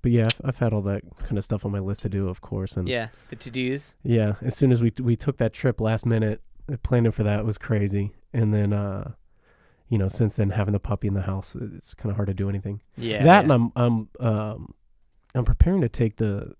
But yeah, I've had all that kind of stuff on my list to do, of course. And Yeah, the to-dos. yeah, as soon as we took that trip last minute, planning for that was crazy. And then, since then having the puppy in the house, it's kind of hard to do anything. Yeah. That yeah. and I'm preparing to take the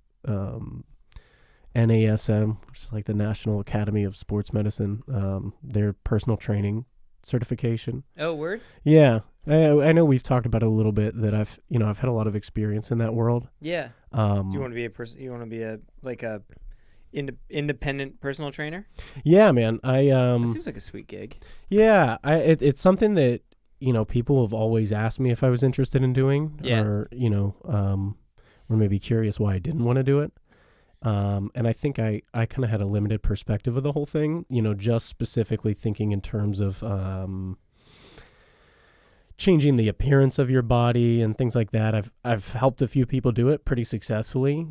NASM, which is like the National Academy of Sports Medicine, their personal training certification. Oh, word? Yeah. I know we've talked about it a little bit that I've had a lot of experience in that world. Yeah. Do you want to be a person? You want to be a independent personal trainer? Yeah, man. That seems like a sweet gig. Yeah, it's something that people have always asked me if I was interested in doing, Yeah. or or maybe curious why I didn't want to do it. And I think I kind of had a limited perspective of the whole thing, just specifically thinking in terms of changing the appearance of your body and things like that. I've helped a few people do it pretty successfully,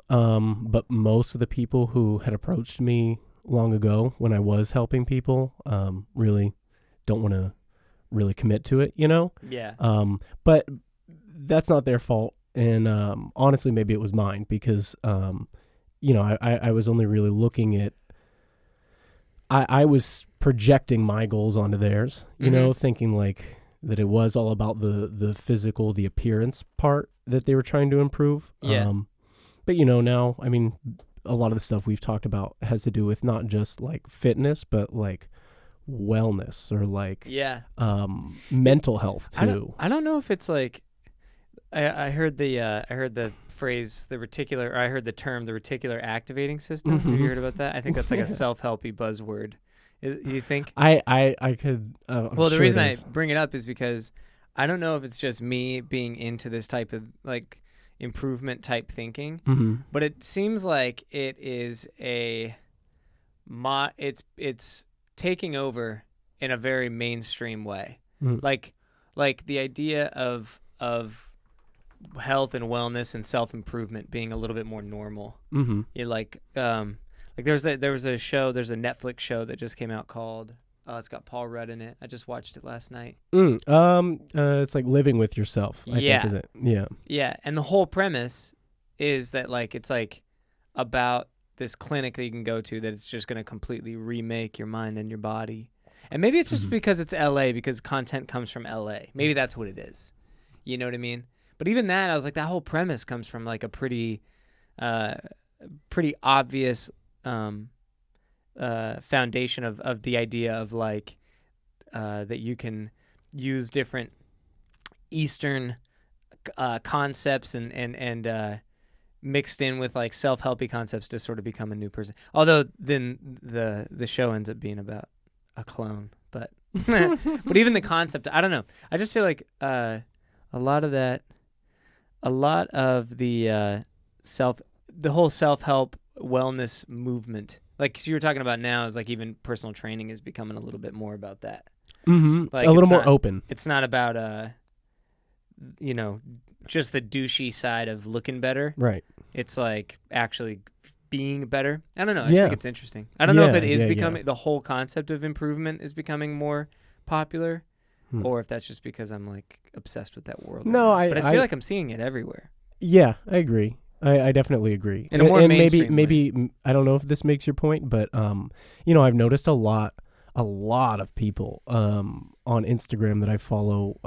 but most of the people who had approached me long ago when I was helping people really don't want to really commit to it, Yeah. But that's not their fault. And honestly, maybe it was mine because, I was only really looking at, I was projecting my goals onto theirs, thinking like that it was all about the physical, the appearance part that they were trying to improve. Yeah. But now, I mean, a lot of the stuff we've talked about has to do with not just like fitness, but like wellness or like mental health too. I don't know if it's like I heard the phrase the reticular activating system. Have you heard about that? I think that's like a self-helpy buzzword. You think? I could. Well, the reason I bring it up is because I don't know if it's just me being into this type of like improvement type thinking, but it seems like it is it's taking over in a very mainstream way. Like the idea of health and wellness and self-improvement being a little bit more normal. You're like there's a Netflix show that just came out called it's got Paul Rudd in it. I just watched it last night. It's like living with yourself, I think, is it? Yeah, and the whole premise is that like it's like about this clinic that you can go to that it's just going to completely remake your mind and your body. And maybe it's just because it's LA, because content comes from LA. Maybe that's what it is. You know what I mean? But even that, I was like, that whole premise comes from like a pretty obvious foundation of the idea of like that you can use different Eastern concepts and mixed in with like self-helpy concepts to sort of become a new person. Although then the show ends up being about a clone, but but even the concept, I don't know. I just feel like a lot of the whole self-help wellness movement, like so you were talking about now, is like even personal training is becoming a little bit more about that. Like a little more open. It's not about just the douchey side of looking better. Right. It's like actually being better. I don't know. I just think it's interesting. I don't know if it is becoming the whole concept of improvement is becoming more popular, or if that's just because I'm like obsessed with that world. No, but I feel like I'm seeing it everywhere. Yeah, I agree. I definitely agree. In a more mainstream maybe I don't know if this makes your point, but I've noticed a lot of people on Instagram that I follow,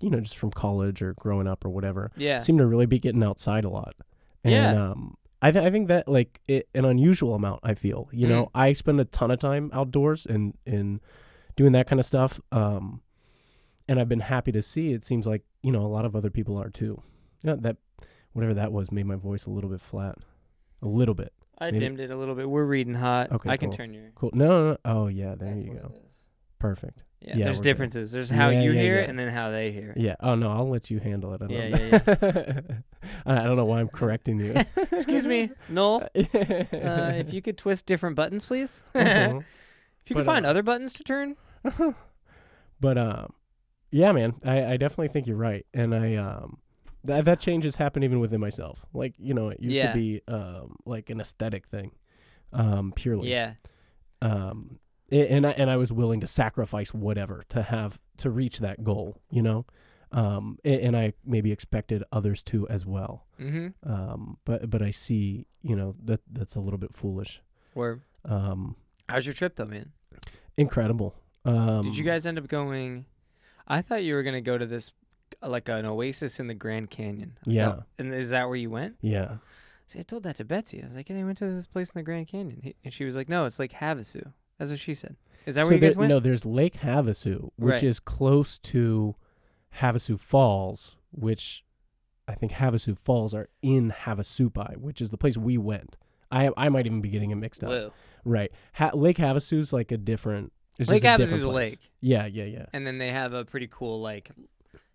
just from college or growing up or whatever, seem to really be getting outside a lot. And I think that like an unusual amount, I feel. I spend a ton of time outdoors and doing that kind of stuff. And I've been happy to see, it seems like, a lot of other people are too. That whatever that was made my voice a little bit flat. A little bit. I dimmed it a little bit. We're reading hot. Okay, I can turn your... Cool. No. Oh, yeah, there you go. Perfect. Yeah, there's differences. There's how you hear it and then how they hear it. Yeah. Oh, no, I'll let you handle it. Yeah. I don't know why I'm correcting you. Excuse me, Noel. If you could twist different buttons, please. If you could find other buttons to turn. But, yeah, man, I definitely think you're right. And that change has happened even within myself. Like, it used to be like an aesthetic thing, purely. Yeah. And I was willing to sacrifice whatever to reach that goal, And I maybe expected others to as well. But I see, that's a little bit foolish. Where? How's your trip though, man? Incredible. Did you guys end up going? I thought you were gonna go to this, like an oasis in the Grand Canyon. Yeah. And is that where you went? Yeah. See, I told that to Betsy. I was like, "Hey, they went to this place in the Grand Canyon," and she was like, "No, it's like Havasu." That's what she said. Is that where you guys went? No, there's Lake Havasu, which is close to Havasu Falls, which I think Havasu Falls are in Havasupai, which is the place we went. I might even be getting it mixed up. Whoa. Right. Lake Havasu's like a different. Lake Havasu's a lake. Yeah. And then they have a pretty cool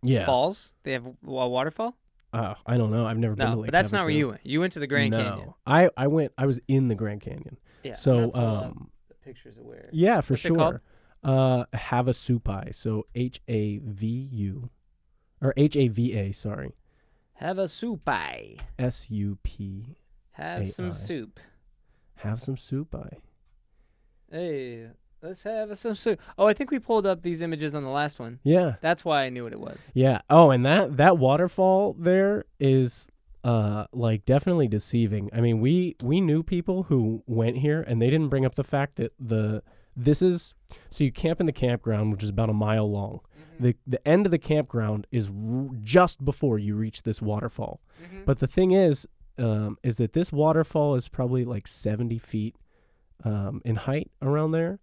Yeah. falls. They have a waterfall. I don't know. I've never been to Lake but that's Havasu. not where you went. You went to the Grand Canyon. I went. I was in the Grand Canyon. Yeah. So the pictures of where. Yeah, for What's it called? sure. Havasupai. So HAVU, or HAVA. Sorry. Havasupai. SUP. Have some soup. Have some soupai. Hey, let's have some soup. Oh, I think we pulled up these images on the last one. Yeah. That's why I knew what it was. Yeah. Oh, and that waterfall there is like definitely deceiving. I mean, we knew people who went here and they didn't bring up the fact that so you camp in the campground, which is about a mile long. The end of the campground is just before you reach this waterfall. But the thing is that this waterfall is probably like 70 feet in height around there.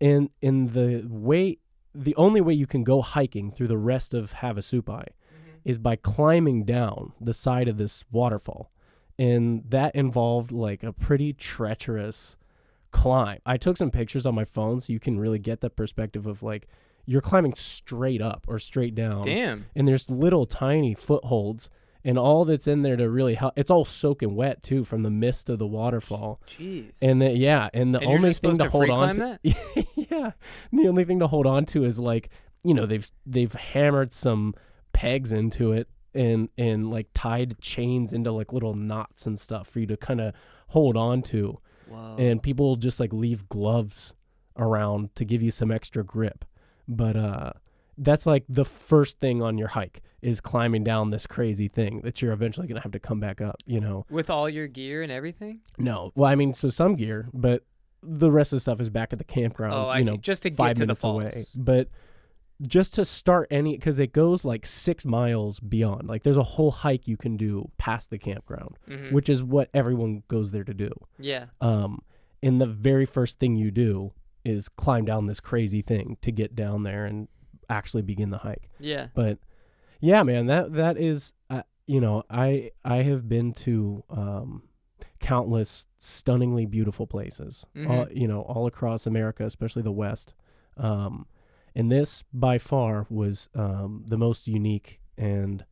And the only way you can go hiking through the rest of Havasupai is by climbing down the side of this waterfall. And that involved like a pretty treacherous climb. I took some pictures on my phone so you can really get the perspective of like you're climbing straight up or straight down. Damn. And there's little tiny footholds. And all that's in there to really help, it's all soaking wet too from the mist of the waterfall. Jeez. And the only thing to hold on to, yeah, the only thing to hold on to is like, they've hammered some pegs into it and like tied chains into like little knots and stuff for you to kind of hold on to. Whoa. And people will just like leave gloves around to give you some extra grip. But that's like the first thing on your hike is climbing down this crazy thing that you're eventually going to have to come back up, With all your gear and everything? No. Well, I mean, so some gear, but the rest of the stuff is back at the campground. Oh, I see. Just to get 5 to the minutes falls. away. But just to start because it goes like 6 miles beyond. Like there's a whole hike you can do past the campground, which is what everyone goes there to do. Yeah. And the very first thing you do is climb down this crazy thing to get down there and actually begin the hike. Yeah. But yeah, man, that is, I have been to countless stunningly beautiful places, all across America, especially the West. And this by far was the most unique and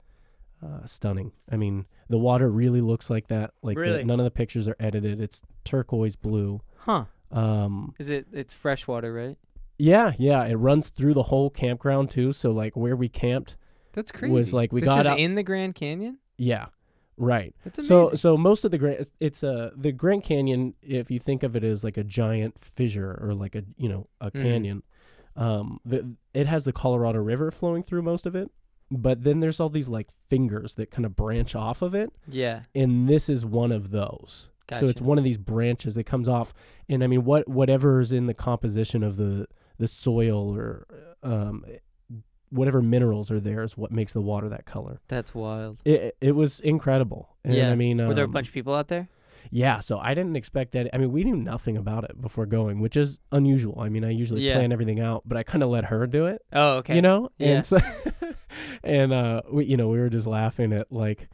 stunning. I mean, the water really looks like that. Like really? None of the pictures are edited. It's turquoise blue. Huh. It's fresh water, right? Yeah. It runs through the whole campground too. So like where we camped, that's crazy. Was like this got is out in the Grand Canyon. Yeah, right. That's amazing. So most of the the Grand Canyon, if you think of it as like a giant fissure or like a canyon, it has the Colorado River flowing through most of it. But then there's all these like fingers that kind of branch off of it. Yeah. And this is one of those. Gotcha. So it's one of these branches that comes off. And I mean, whatever is in the composition of the soil or whatever minerals are there is what makes the water that color. That's wild. It was incredible. And yeah. I mean, were there a bunch of people out there? Yeah. So I didn't expect that. I mean, we knew nothing about it before going, which is unusual. I mean, I usually plan everything out, but I kind of let her do it. Oh, okay. Yeah. And so, we were just laughing at like,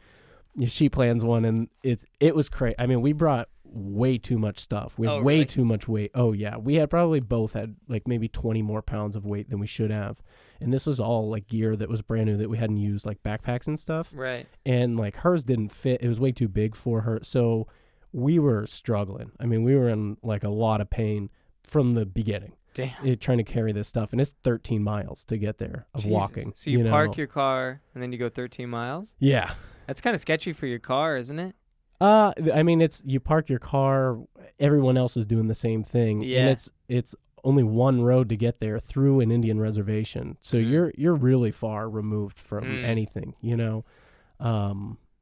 she plans one and it was crazy. I mean, we brought way too much stuff. We had way too much weight. Oh yeah. We had probably both had like maybe 20 more pounds of weight than we should have. And this was all like gear that was brand new that we hadn't used, like backpacks and stuff. Right. And like hers didn't fit. It was way too big for her. So we were struggling. I mean, we were in like a lot of pain from the beginning. Damn. Trying to carry this stuff. And it's 13 miles to get there of walking. So you park your car and then you go 13 miles? Yeah. That's kind of sketchy for your car, isn't it? I mean, you park your car, everyone else is doing the same thing. Yeah. And it's only one road to get there through an Indian reservation. So you're really far removed from anything, you know.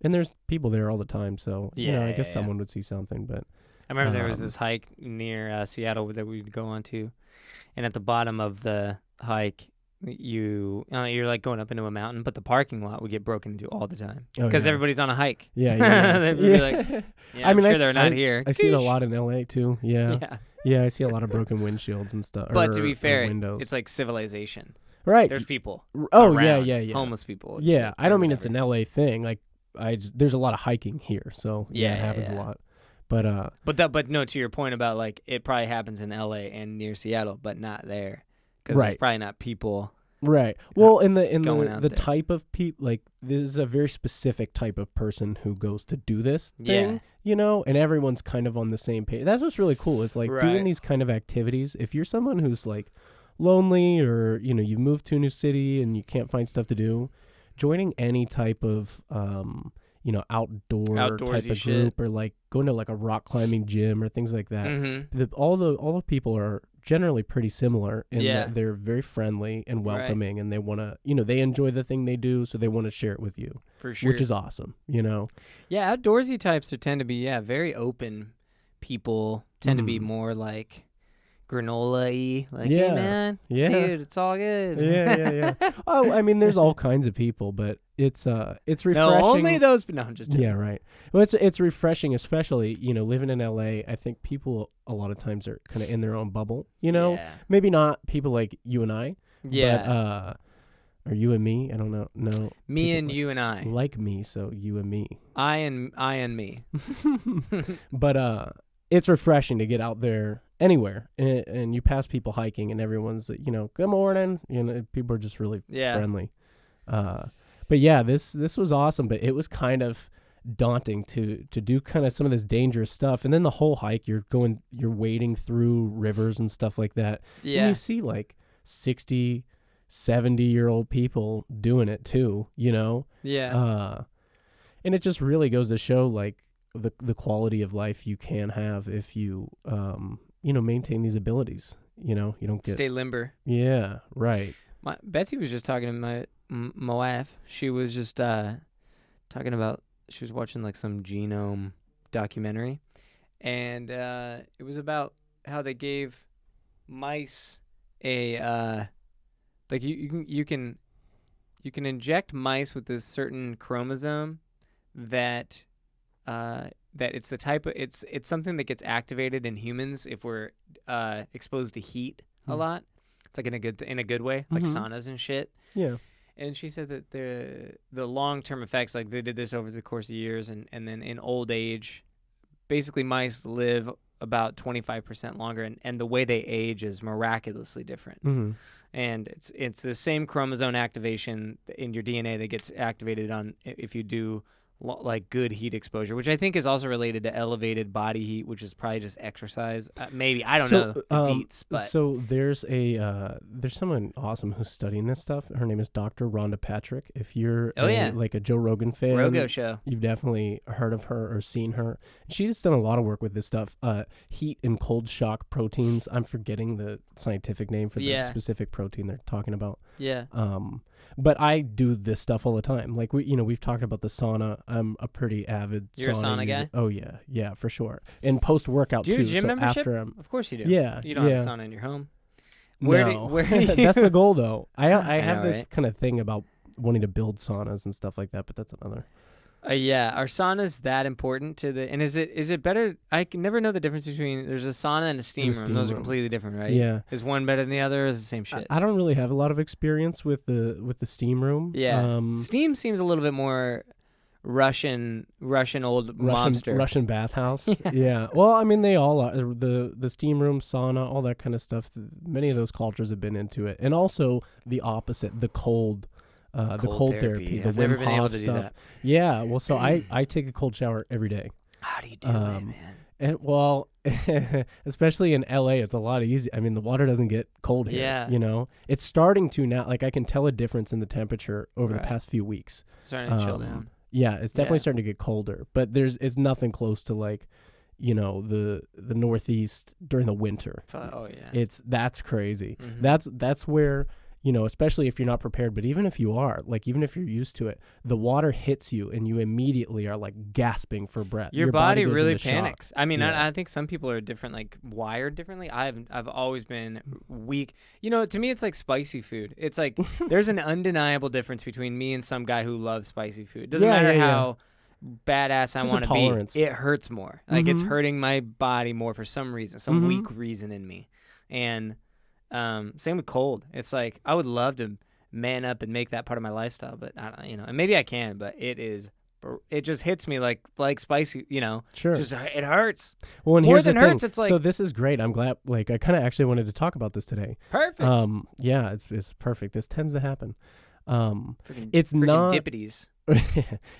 And there's people there all the time, so you know, I guess someone would see something. But I remember there was this hike near Seattle that we'd go on to, and at the bottom of the hike, you're like going up into a mountain, but the parking lot would get broken into all the time because everybody's on a hike. They'd be like, I mean, I'm sure they're not here. I see it a lot in LA too. Yeah, I see a lot of broken windshields and stuff. But to be fair, it's like civilization. Right. There's people. Oh, around, yeah. Homeless people. Yeah, I don't mean it's an LA thing. Like, there's a lot of hiking here, so it happens a lot. But no, to your point about like it probably happens in LA and near Seattle, but not there because there's probably not people. Right. Well, in the type of people, like this is a very specific type of person who goes to do this thing, you know, and everyone's kind of on the same page. That's what's really cool is like doing these kind of activities. If you're someone who's like lonely or, you know, you've moved to a new city and you can't find stuff to do, joining any type of, you know, outdoor type of group or like going to like a rock climbing gym or things like that. All the people are generally pretty similar in that they're very friendly and welcoming and they want to, you know, they enjoy the thing they do, so they want to share it with you. For sure. Which is awesome, you know. Yeah, outdoorsy types tend to be very open people, tend to be more like granola-y, like, hey man, dude, it's all good. Yeah. Oh, I mean, there's all kinds of people, but it's refreshing. No, only those. But no, I'm just joking. Yeah, right. Well, it's refreshing, especially, you know, living in LA. I think people a lot of times are kind of in their own bubble. You know, maybe not people like you and I. Yeah. But, or you and me. I don't know. No. Me and you and I. Like me, so you and me. I and me. But it's refreshing to get out there anywhere, and you pass people hiking, and everyone's, you know, good morning. You know, people are just really friendly. But yeah, this was awesome, but it was kind of daunting to do kind of some of this dangerous stuff, and then the whole hike, you're wading through rivers and stuff like that. Yeah, and you see like 60, 70-year-old people doing it too. You know. Yeah. And it just really goes to show like the quality of life you can have if you you know, maintain these abilities. You know, you don't stay limber. Yeah, right. Betsy was just talking to my wife. She was just talking about, she was watching like some genome documentary, and it was about how they gave mice a like you can inject mice with this certain chromosome that it's the type of it's something that gets activated in humans if we're exposed to heat a lot. It's like in a good way, like saunas and shit. Yeah. And she said that the long-term effects, like they did this over the course of years, and then in old age, basically mice live about 25% longer, and the way they age is miraculously different. And it's the same chromosome activation in your DNA that gets activated on if you do like good heat exposure, which I think is also related to elevated body heat, which is probably just exercise. Maybe I don't know the deets, but so there's someone awesome who's studying this stuff. Her name is Dr. Rhonda Patrick. If you're like a Joe Rogan fan, Rogo show, you've definitely heard of her or seen her. She's done a lot of work with this stuff. Heat and cold shock proteins. I'm forgetting the scientific name for the specific protein they're talking about. Yeah. But I do this stuff all the time. Like we've talked about the sauna. I'm a pretty avid. You're sauna a sauna guy? Oh yeah, for sure. And post workout too. Do you have a gym membership? Of course you do. Yeah. You don't have a sauna in your home. Where do you That's the goal though. I have this kind of thing about wanting to build saunas and stuff like that, but that's another. Yeah, are saunas that important to the? And is it better? I can never know the difference between there's a sauna and a steam room. Those are completely different, right? Yeah. Is one better than the other? Or is it the same shit? I don't really have a lot of experience with the steam room. Yeah. Steam seems a little bit more Russian mobster. Russian bathhouse. Yeah. Well, I mean, they all are. The steam room, sauna, all that kind of stuff. Many of those cultures have been into it, and also the opposite, the cold. The cold therapy, the Wim Hof stuff. Yeah, well, so I take a cold shower every day. How do you do it, man? And well, especially in LA, it's a lot easier. I mean, the water doesn't get cold here. Yeah, you know, it's starting to now. Like I can tell a difference in the temperature over the past few weeks. Starting to chill down. Yeah, it's definitely starting to get colder, but it's nothing close to like, the Northeast during the winter. Oh yeah. That's crazy. Mhm. That's where, especially if you're not prepared, but even if you are, like, even if you're used to it, the water hits you and you immediately are like gasping for breath. Your body goes really into shock. panics. I mean, Yeah. I think some people are different, like wired differently. I've always been weak. To me, it's like spicy food. It's like there's an undeniable difference between me and some guy who loves spicy food. Doesn't matter how badass I Just a want to tolerance. be. It hurts more. Like it's Mhm. hurting my body more for some reason, some Mhm. weak reason in me. And same with cold. It's like I would love to man up and make that part of my lifestyle, but and maybe I can, but it just hits me like spicy, Sure. just it hurts. Well, and More here's than the thing. hurts, it's like- so this is great. I'm glad. Like, I kind of actually wanted to talk about this today. Perfect. Yeah, it's perfect. This tends to happen. Freaking- It's freaking not. dippities.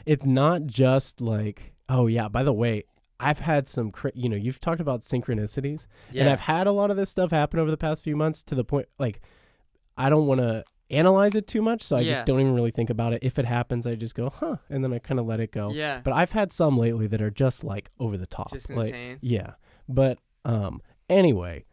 It's not just like, oh yeah, by the way, I've had some, you've talked about synchronicities, Yeah. and I've had a lot of this stuff happen over the past few months to the point, like, I don't want to analyze it too much, so I Yeah. just don't even really think about it. If it happens, I just go, huh, and then I kind of let it go. Yeah. But I've had some lately that are just like over the top. Just like, insane. Yeah. But anyway,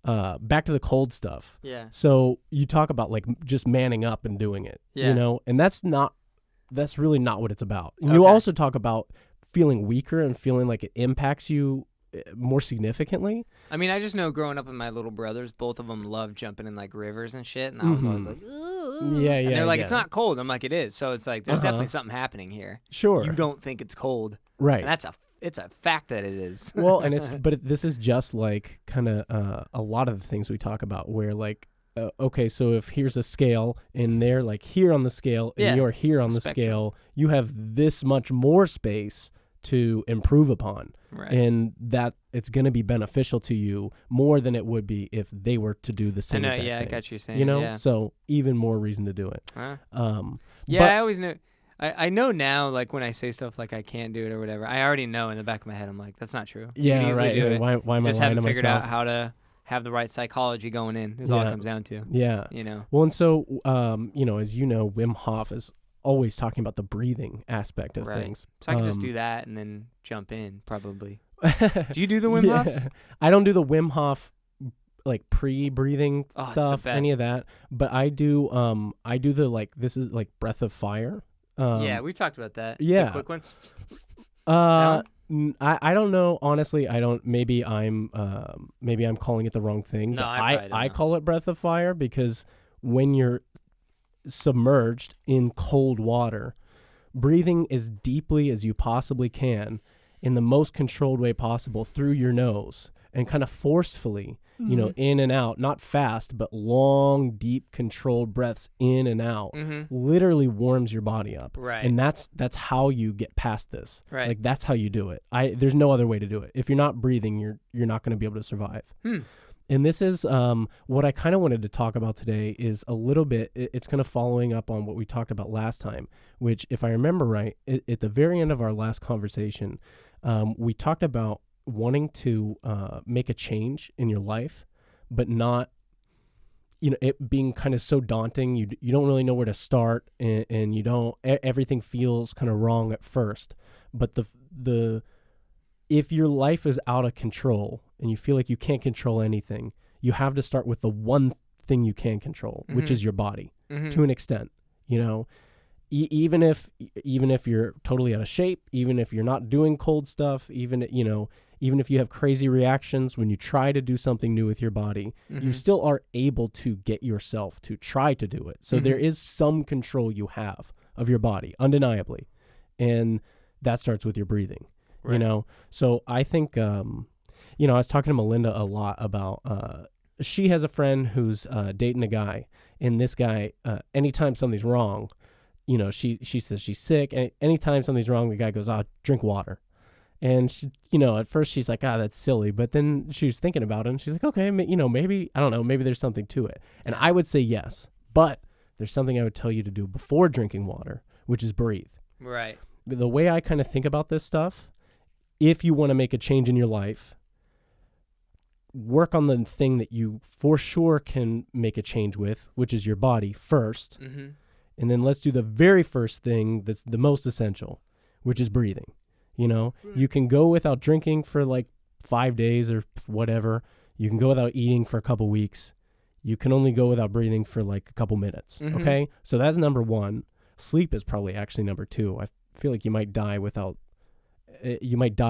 back to the cold stuff. Yeah. So you talk about like just manning up and doing it, Yeah. and that's really not what it's about. You Okay. also talk about feeling weaker and feeling like it impacts you more significantly. I mean, I just know growing up with my little brothers, both of them love jumping in like rivers and shit, and I was always like, ooh. Yeah, And they're like, yeah. it's not cold. I'm like, it is. So it's like, there's Uh-huh. definitely something happening here. Sure. You don't think it's cold, Right. and it's a fact that it is. Well, and this is just like kind of a lot of the things we talk about where like, okay, so if here's a scale and they're like here on the scale and Yeah. you're here on the Spectrum. scale, you have this much more space to improve upon. Right. And that it's going to be beneficial to you more than it would be if they were to do the I same know. exact Yeah, I thing. got what you're saying. Yeah. So even more reason to do it. Huh? Yeah, I always knew. I know now, like when I say stuff like I can't do it or whatever, I already know in the back of my head. I'm like, that's not true. You can yeah, easily right. do Yeah, it. why am I Just lying to haven't figured myself? out how to have the right psychology going in. Is all it Yeah. comes down to. Yeah. Well, and so as you know, Wim Hof is always talking about the breathing aspect of Right. things. So I can just do that and then jump in, probably. Do you do the Wim Yeah. Hofs? I don't do the Wim Hof like pre-breathing Oh, it's the stuff, any of best. that, but I do the like this is like breath of fire. Yeah, we talked about that. yeah. The quick one. I don't know, honestly. I don't. Maybe I'm calling it the wrong thing. No, but I probably don't I know. call it breath of fire because when you're submerged in cold water, breathing as deeply as you possibly can in the most controlled way possible through your nose and kind of forcefully, in and out, not fast, but long, deep, controlled breaths in and out, literally warms your body up. Right. And that's how you get past this. Right. Like that's how you do it. There's no other way to do it. If you're not breathing, you're not going to be able to survive. And this is what I kind of wanted to talk about today is a little bit, it's kind of following up on what we talked about last time, which if I remember right, at the very end of our last conversation, we talked about wanting to make a change in your life, but not, it being kind of so daunting. You don't really know where to start and you don't, everything feels kind of wrong at first. But if your life is out of control and you feel like you can't control anything, you have to start with the one thing you can control, which is your body to an extent, even if you're totally out of shape, even if you're not doing cold stuff, even if you have crazy reactions when you try to do something new with your body, you still are able to get yourself to try to do it. So there is some control you have of your body, undeniably. And that starts with your breathing, So I think, I was talking to Melinda a lot about, she has a friend who's dating a guy, and this guy, anytime something's wrong, she says she's sick, and anytime something's wrong, the guy goes, drink water. And she, at first she's like, that's silly. But then she was thinking about it and she's like, okay, maybe, I don't know, maybe there's something to it. And I would say yes, but there's something I would tell you to do before drinking water, which is breathe. Right. The way I kind of think about this stuff, if you want to make a change in your life, work on the thing that you for sure can make a change with, which is your body first. And then let's do the very first thing that's the most essential, which is breathing. You can go without drinking for like 5 days or whatever. You can go without eating for a couple weeks. You can only go without breathing for like a couple minutes. Mhm. Okay. So that's number one. Sleep is probably actually number two. I feel like you might die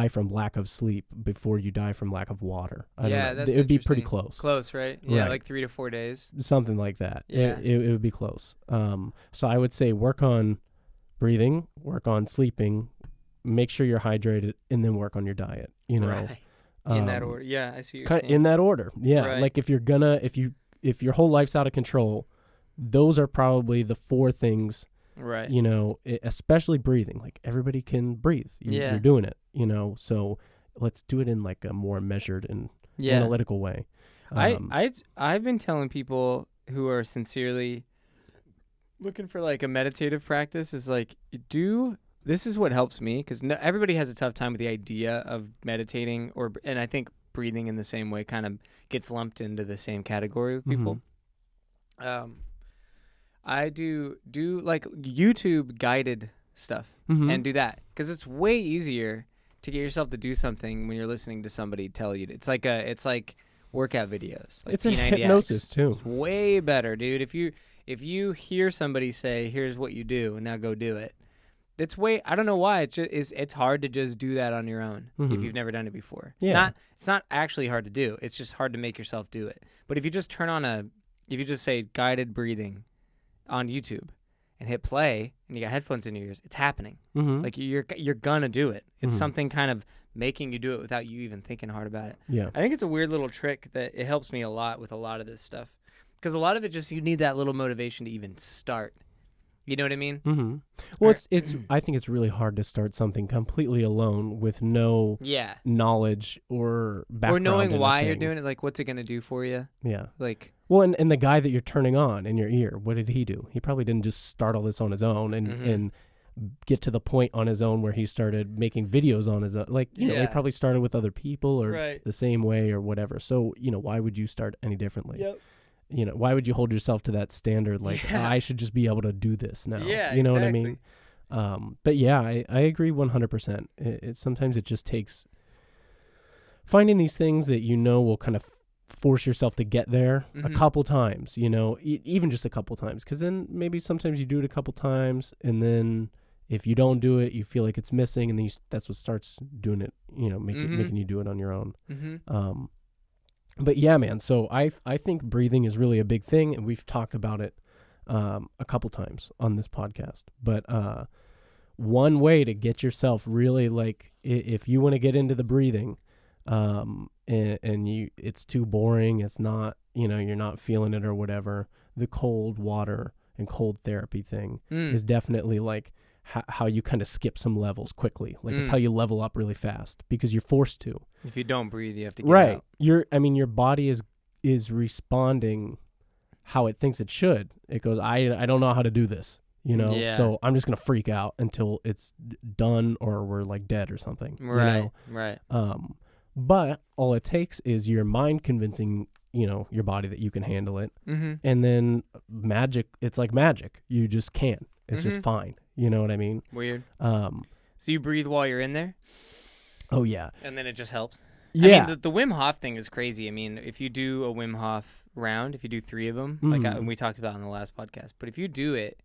from lack of sleep before you die from lack of water. I don't know. That's It would be pretty interesting. close. Close, right? Yeah, Right. like 3 to 4 days. Something like that. Yeah. It would be close. So I would say work on breathing, work on sleeping, make sure you're hydrated, and then work on your diet. Right. In that order. Yeah, I see what you're saying. In that order. Yeah. Right. Like if your whole life's out of control, those are probably the four things. Right. Especially breathing. Like everybody can breathe. You're doing it. So let's do it in like a more measured and analytical way. I've been telling people who are sincerely looking for like a meditative practice is like this is what helps me, because everybody has a tough time with the idea of meditating, and I think breathing in the same way kind of gets lumped into the same category with people. I do like YouTube guided stuff and do that, because it's way easier to get yourself to do something when you're listening to somebody tell you. It's like workout videos. Like it's a P90X. hypnosis too. It's way better, dude. If you hear somebody say, "Here's what you do," and now go do it. I don't know why it's hard to just do that on your own if you've never done it before. Yeah. It's not actually hard to do. It's just hard to make yourself do it. But if you just if you just say guided breathing on YouTube and hit play and you got headphones in your ears, it's happening. Like you're gonna do it. It's something kind of making you do it without you even thinking hard about it. Yeah. I think it's a weird little trick that it helps me a lot with a lot of this stuff, because a lot of it just, you need that little motivation to even start. You know what I mean? Well, I think it's really hard to start something completely alone with no knowledge or background. Or knowing why you're doing it. Like, what's it going to do for you? Yeah. Like, well, and the guy that you're turning on in your ear, what did he do? He probably didn't just start all this on his own and get to the point on his own where he started making videos on his own. Like, he probably started with other people or the same way or whatever. So, why would you start any differently? Yep. Why would you hold yourself to that standard? Like, I should just be able to do this now. Yeah, you know exactly. what I mean? But yeah, I agree 100%. Sometimes it just takes finding these things that will kind of force yourself to get there a couple times, even just a couple times. Because then maybe sometimes you do it a couple times, and then if you don't do it, you feel like it's missing, and then that's what starts doing it, making you do it on your own. But yeah, man, so I think breathing is really a big thing, and we've talked about it a couple times on this podcast. But one way to get yourself really, like, if you want to get into the breathing, and it's too boring, it's not, you're not feeling it or whatever, the cold water and cold therapy thing is definitely like how you kind of skip some levels quickly. Like it's how you level up really fast, because you're forced to. If you don't breathe, you have to get out. Your body is responding how it thinks it should. It goes, I don't know how to do this, so I'm just going to freak out until it's done or we're like dead or something. Right. Right. But all it takes is your mind convincing, your body that you can handle it. And then it's like magic. You just can. It's just fine. You know what I mean? Weird. So you breathe while you're in there? Oh, yeah. And then it just helps? Yeah. I mean, the Wim Hof thing is crazy. I mean, if you do a Wim Hof round, if you do 3 of them, like we talked about in the last podcast, but if you do it,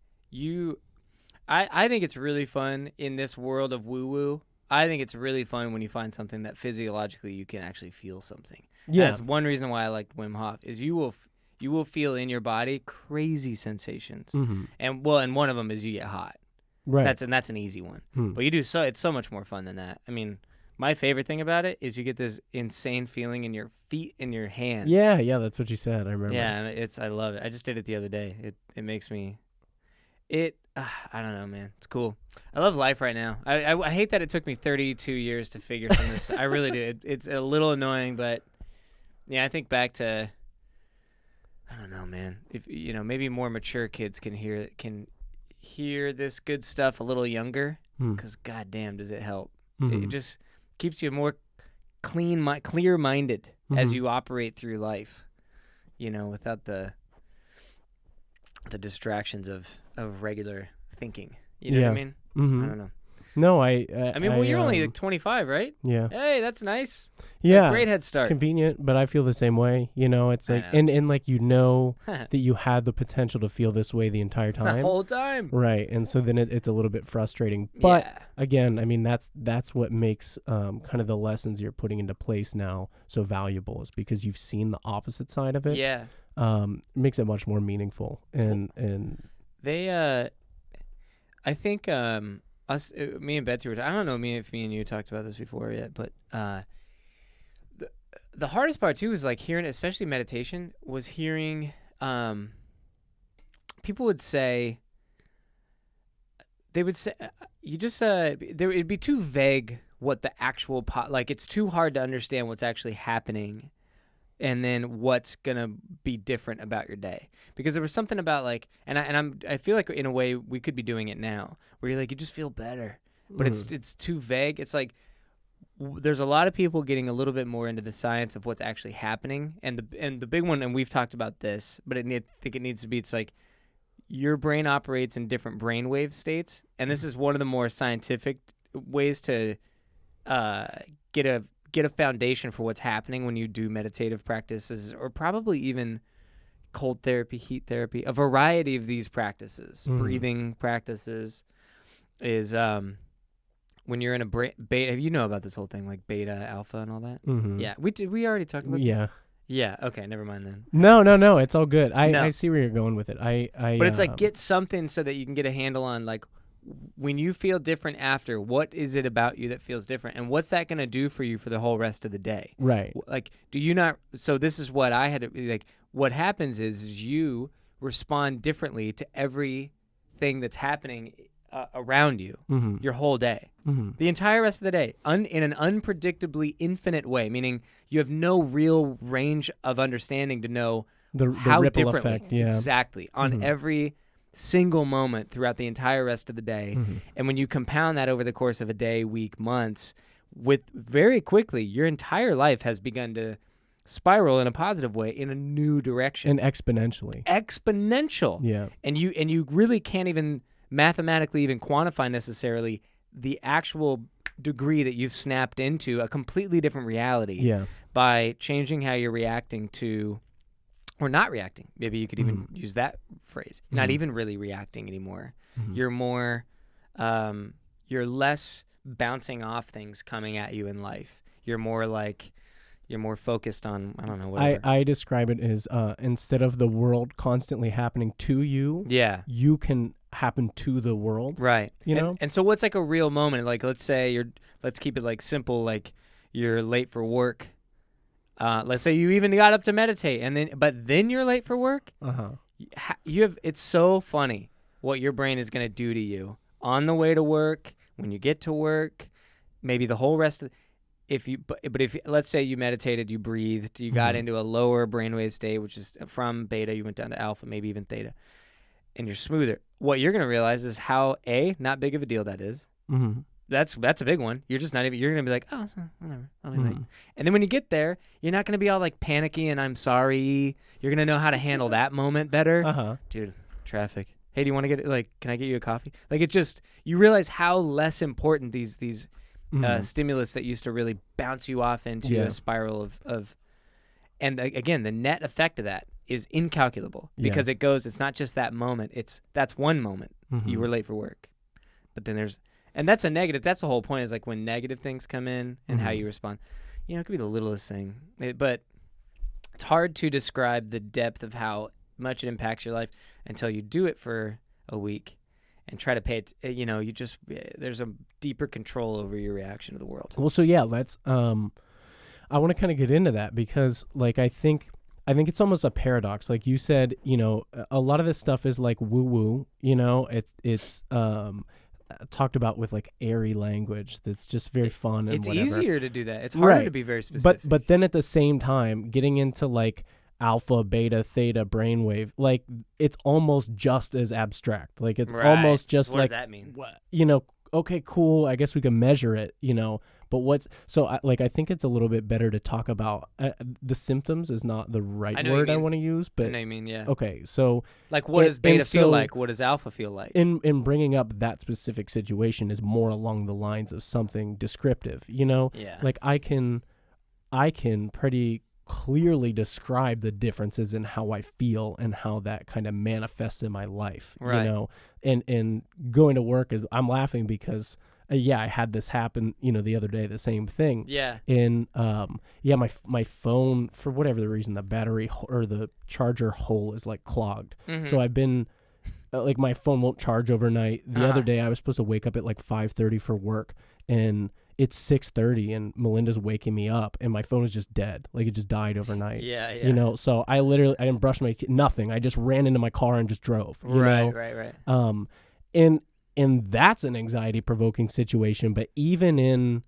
I think it's really fun in this world of woo-woo. I think it's really fun when you find something that physiologically you can actually feel something. Yeah. That's one reason why I like Wim Hof, is you will feel in your body crazy sensations. And one of them is you get hot. Right. That's an easy one. But it's so much more fun than that. I mean, my favorite thing about it is you get this insane feeling in your feet and your hands. Yeah, that's what you said. I remember. Yeah, and I love it. I just did it the other day. It makes me I don't know, man. It's cool. I love life right now. I hate that it took me 32 years to figure some of this. I really do. It's a little annoying, but yeah, I think back to, I don't know, man. If maybe more mature kids can hear this good stuff a little younger, because goddamn does it help. It just keeps you more clear-minded as you operate through life, without the distractions of regular thinking. You know what I mean? I don't know. No, I mean, well, you're only like 25, right? Yeah. Hey, that's nice. It's Yeah. a great head start. Convenient, but I feel the same way. You know, it's like, and like, you know, that you had the potential to feel this way the entire time. The whole time. Right. And so then it's a little bit frustrating. But yeah. again, I mean, that's what makes kind of the lessons you're putting into place now so valuable, is because you've seen the opposite side of it. Yeah. Makes it much more meaningful. And they, I think, me and Betsy were. I don't know if me and you talked about this before yet, but the hardest part too is like hearing, especially meditation, was hearing people would say, you just it'd be too vague what the actual like it's too hard to understand what's actually happening, and then what's gonna be different about your day, because there was something about like, I feel like in a way we could be doing it now, where you're like, you just feel better, but it's too vague. It's like there's a lot of people getting a little bit more into the science of what's actually happening, and the big one, and we've talked about this, but I think it needs to be, it's like your brain operates in different brainwave states, and this is one of the more scientific ways to get a foundation for what's happening when you do meditative practices, or probably even cold therapy, heat therapy, a variety of these practices, breathing practices, is when you're in a beta. You know about this whole thing, like beta, alpha, and all that. Yeah, we already talked about. Yeah. Yeah. Okay. Never mind then. No. It's all good. I see where you're going with it. But it's like, get something so that you can get a handle on, like, when you feel different after, what is it about you that feels different, and what's that going to do for you for the whole rest of the day? Right. Like, do you not? So this is what I had to like. What happens is you respond differently to everything that's happening around you your whole day, the entire rest of the day, in an unpredictably infinite way, meaning you have no real range of understanding to know how ripple differently effect, yeah. exactly on every single moment throughout the entire rest of the day. And when you compound that over the course of a day, week, months, with very quickly, your entire life has begun to spiral in a positive way in a new direction. And exponentially. Exponential. Yeah. And you really can't even mathematically even quantify necessarily the actual degree that you've snapped into a completely different reality by changing how you're reacting to, or not reacting. Maybe you could even use that phrase. Not even really reacting anymore. You're more, you're less bouncing off things coming at you in life. You're more like, you're more focused on, I don't know, whatever. I describe it as instead of the world constantly happening to you, you can happen to the world. Right. You know? And so what's like a real moment? Like, let's say let's keep it like simple, like you're late for work. Let's say you even got up to meditate, but then you're late for work. It's so funny what your brain is going to do to you on the way to work, when you get to work, maybe the whole rest of if let's say you meditated, you breathed, you got into a lower brainwave state, which is from beta, you went down to alpha, maybe even theta, and you're smoother. What you're going to realize is how not big of a deal that is. That's a big one. You're just not even, you're going to be like, oh, whatever, I'll be late. And then when you get there, you're not going to be all like panicky and I'm sorry. You're going to know how to handle that moment better. Dude, traffic. Hey, do you want to can I get you a coffee? Like, it just, you realize how less important these stimulus that used to really bounce you off into a spiral of, and again, the net effect of that is incalculable, because it's not just that moment. That's one moment you were late for work, but then and that's a negative. That's the whole point, is like when negative things come in and how you respond. You know, it could be the littlest thing, but it's hard to describe the depth of how much it impacts your life until you do it for a week and try to pay it. There's a deeper control over your reaction to the world. Well, so let's. I want to kind of get into that, because like I think it's almost a paradox. Like you said, a lot of this stuff is like woo woo. It's talked about with like airy language that's just very fun and it's whatever. Easier to do that. It's harder to be very specific. But then at the same time, getting into like alpha, beta, theta, brainwave, like it's almost just as abstract. Like it's almost just what like, does that mean? okay, cool. I guess we can measure it, but I think it's a little bit better to talk about the symptoms is not the right word I want to use, but I know you mean, yeah. Okay, so like what does beta feel like? What does alpha feel like? In bringing up that specific situation is more along the lines of something descriptive, Yeah. Like I can pretty clearly describe the differences in how I feel and how that kind of manifests in my life, right. And going to work I'm laughing because I had this happen, the other day, the same thing. Yeah. And my phone, for whatever the reason, the battery or the charger hole is like clogged. Mm-hmm. So I've been like, my phone won't charge overnight. The other day I was supposed to wake up at like 5:30 for work, and it's 6:30 and Melinda's waking me up and my phone is just dead. Like, it just died overnight. Yeah. So I didn't brush my teeth, nothing. I just ran into my car and just drove. Right. And that's an anxiety provoking situation. But even in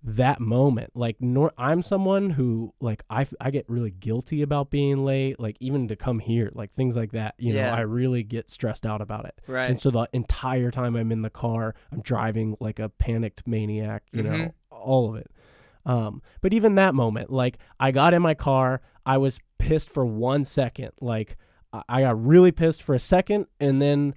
that moment, like, I'm someone who, like, I get really guilty about being late, like even to come here, like things like that, I really get stressed out about it. Right. And so the entire time I'm in the car, I'm driving like a panicked maniac, all of it. But even that moment, like, I got in my car, I was pissed for 1 second. Like, I got really pissed for a second, and then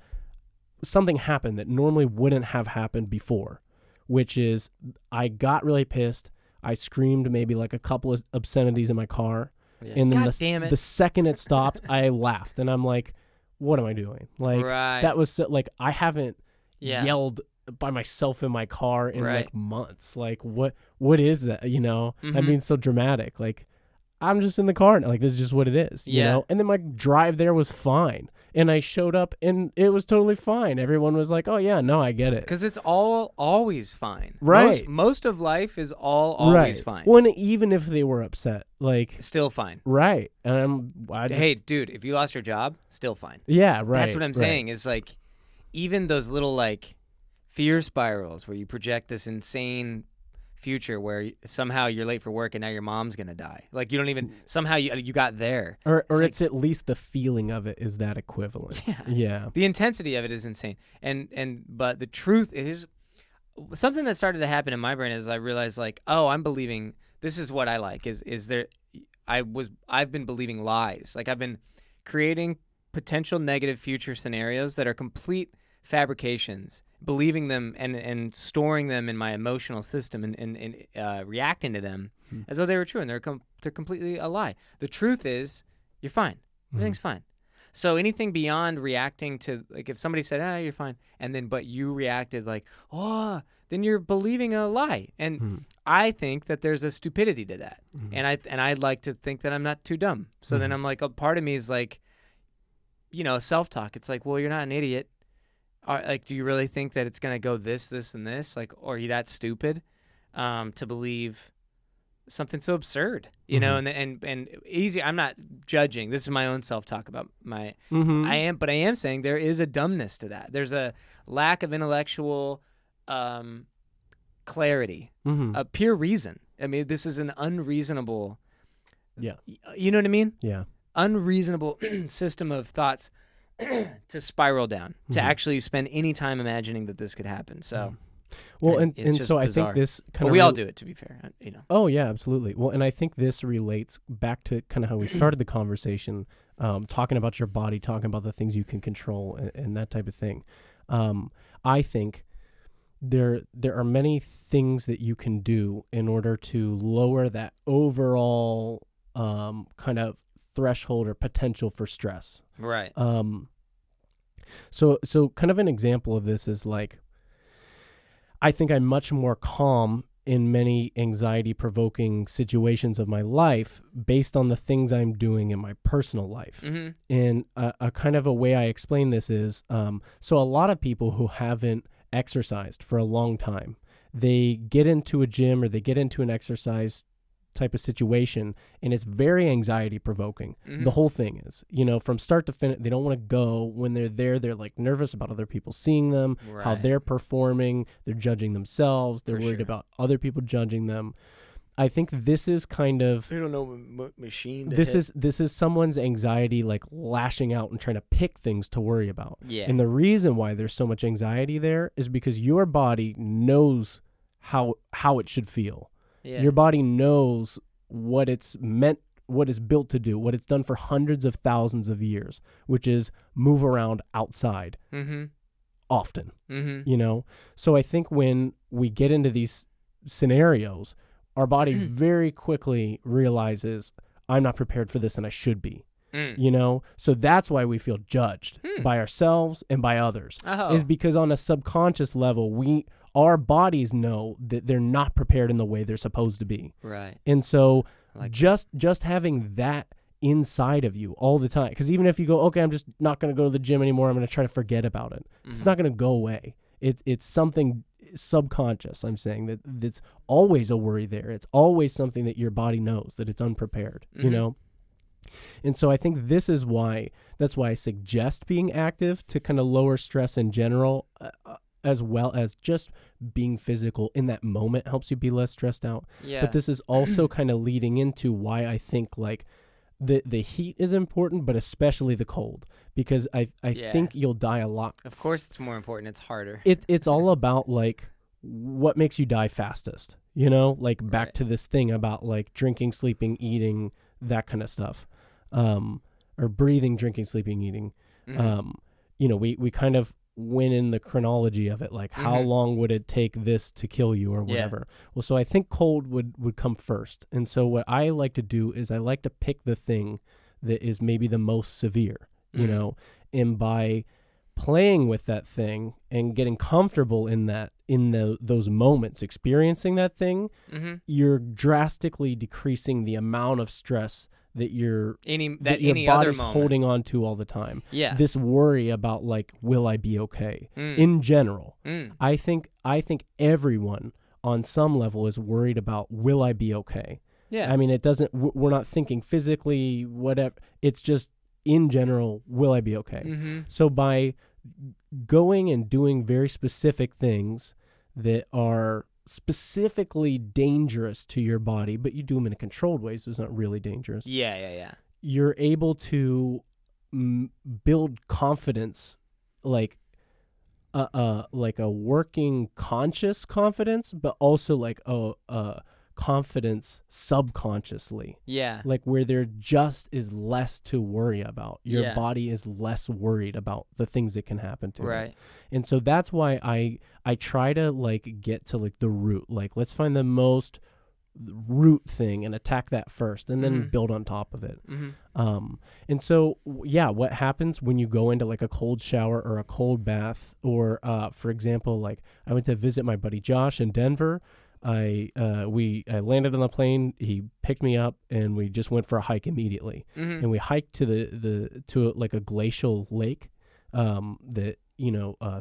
something happened that normally wouldn't have happened before, which is I got really pissed. I screamed maybe like a couple of obscenities in my car. Yeah. And then damn it. The second it stopped, I laughed, and I'm like, what am I doing? Like, that was so, like, I haven't yelled by myself in my car in like months. Like, what is that? Mm-hmm. I mean, so dramatic. Like, I'm just in the car and, like, this is just what it is, And then my drive there was fine. And I showed up and it was totally fine. Everyone was like, oh, yeah, no, I get it. Because it's always fine. Right. Most of life is always fine. Well, even if they were upset, like. Still fine. Right. And hey, dude, if you lost your job, still fine. Yeah, right. That's what I'm saying is, like, even those little, like, fear spirals where you project this insane future where somehow you're late for work and now your mom's gonna die. Like, you don't even somehow you got there, or it's at least the feeling of it is that equivalent. Yeah. The intensity of it is insane, but the truth is something that started to happen in my brain is I realized, like, oh, I'm believing this is what I like is there. I've been believing lies. Like, I've been creating potential negative future scenarios that are complete fabrications, believing them and storing them in my emotional system and reacting to them as though they were true, and they're completely a lie. The truth is, you're fine. Everything's fine. So anything beyond reacting to, like, if somebody said, you're fine, and then but you reacted like, oh, then you're believing a lie. And I think that there's a stupidity to that. And I'd like to think that I'm not too dumb. So then I'm like, a part of me is like, self-talk. It's like, well, you're not an idiot. Like, do you really think that it's going to go this, and this? Like, or are you that stupid to believe something so absurd, and easy. I'm not judging. This is my own self-talk about my, I am saying there is a dumbness to that. There's a lack of intellectual clarity, a pure reason. I mean, this is an unreasonable, you know what I mean? Yeah. Unreasonable system of thoughts to spiral down, to actually spend any time imagining that this could happen. So, well, and so bizarre. I think this kind of, we all do it, to be fair, Oh yeah, absolutely. Well, and I think this relates back to kind of how we started the conversation, talking about your body, talking about the things you can control and that type of thing. I think there are many things that you can do in order to lower that overall kind of threshold or potential for stress. Right. So kind of an example of this is, like, I think I'm much more calm in many anxiety-provoking situations of my life based on the things I'm doing in my personal life. And a kind of a way I explain this is, so a lot of people who haven't exercised for a long time, they get into a gym or they get into an exercise type of situation, and it's very anxiety provoking. The whole thing is, from start to finish, they don't want to go. When they're there, they're like nervous about other people seeing them, how they're performing, they're judging themselves, they're worried about other people judging them. think this is kind of They don't know machine. this is someone's anxiety like lashing out and trying to pick things to worry about. Yeah. And the reason why there's so much anxiety there is because your body knows how it should feel. Yeah. Your body knows what it's meant, what it's built to do, what it's done for hundreds of thousands of years, which is move around outside often, you know? So I think when we get into these scenarios, our body very quickly realizes I'm not prepared for this and I should be, you know? So that's why we feel judged by ourselves and by others, is because on a subconscious level, our bodies know that they're not prepared in the way they're supposed to be. Right. And so like just having that inside of you all the time, because even if you go, okay, I'm just not going to go to the gym anymore, I'm going to try to forget about it. It's not going to go away. It's something subconscious. I'm saying that's always a worry there. It's always something that your body knows that it's unprepared, you know? And so I think that's why I suggest being active to kind of lower stress in general, as well as just being physical in that moment helps you be less stressed out. Yeah. But this is also kind of leading into why I think like the heat is important, but especially the cold, because I think you'll die a lot. Of course it's more important. It's harder. It's all about like what makes you die fastest, you know, like back to this thing about like drinking, sleeping, eating, that kind of stuff, or breathing, drinking, sleeping, eating. You know, we kind of went in the chronology of it, like how long would it take this to kill you or whatever. Well, so I think cold would come first. And so what I like to do is I like to pick the thing that is maybe the most severe, you know, and by playing with that thing and getting comfortable in those moments, experiencing that thing, you're drastically decreasing the amount of stress that your body's holding on to all the time. Yeah. This worry about like, will I be okay? In general, I think everyone on some level is worried about, will I be okay? Yeah. I mean, we're not thinking physically, whatever. It's just in general, will I be okay? So by going and doing very specific things that are specifically dangerous to your body, but you do them in a controlled way, so it's not really dangerous. Yeah. You're able to build confidence, like a working conscious confidence, but also like a confidence subconsciously. Yeah. Like where there just is less to worry about. Your body is less worried about the things that can happen to it. And so that's why I try to like get to like the root. Like let's find the most root thing and attack that first and then build on top of it. And so what happens when you go into like a cold shower or a cold bath, or for example, like I went to visit my buddy Josh in Denver. I landed on the plane. He picked me up, and we just went for a hike immediately. And we hiked to like a glacial lake that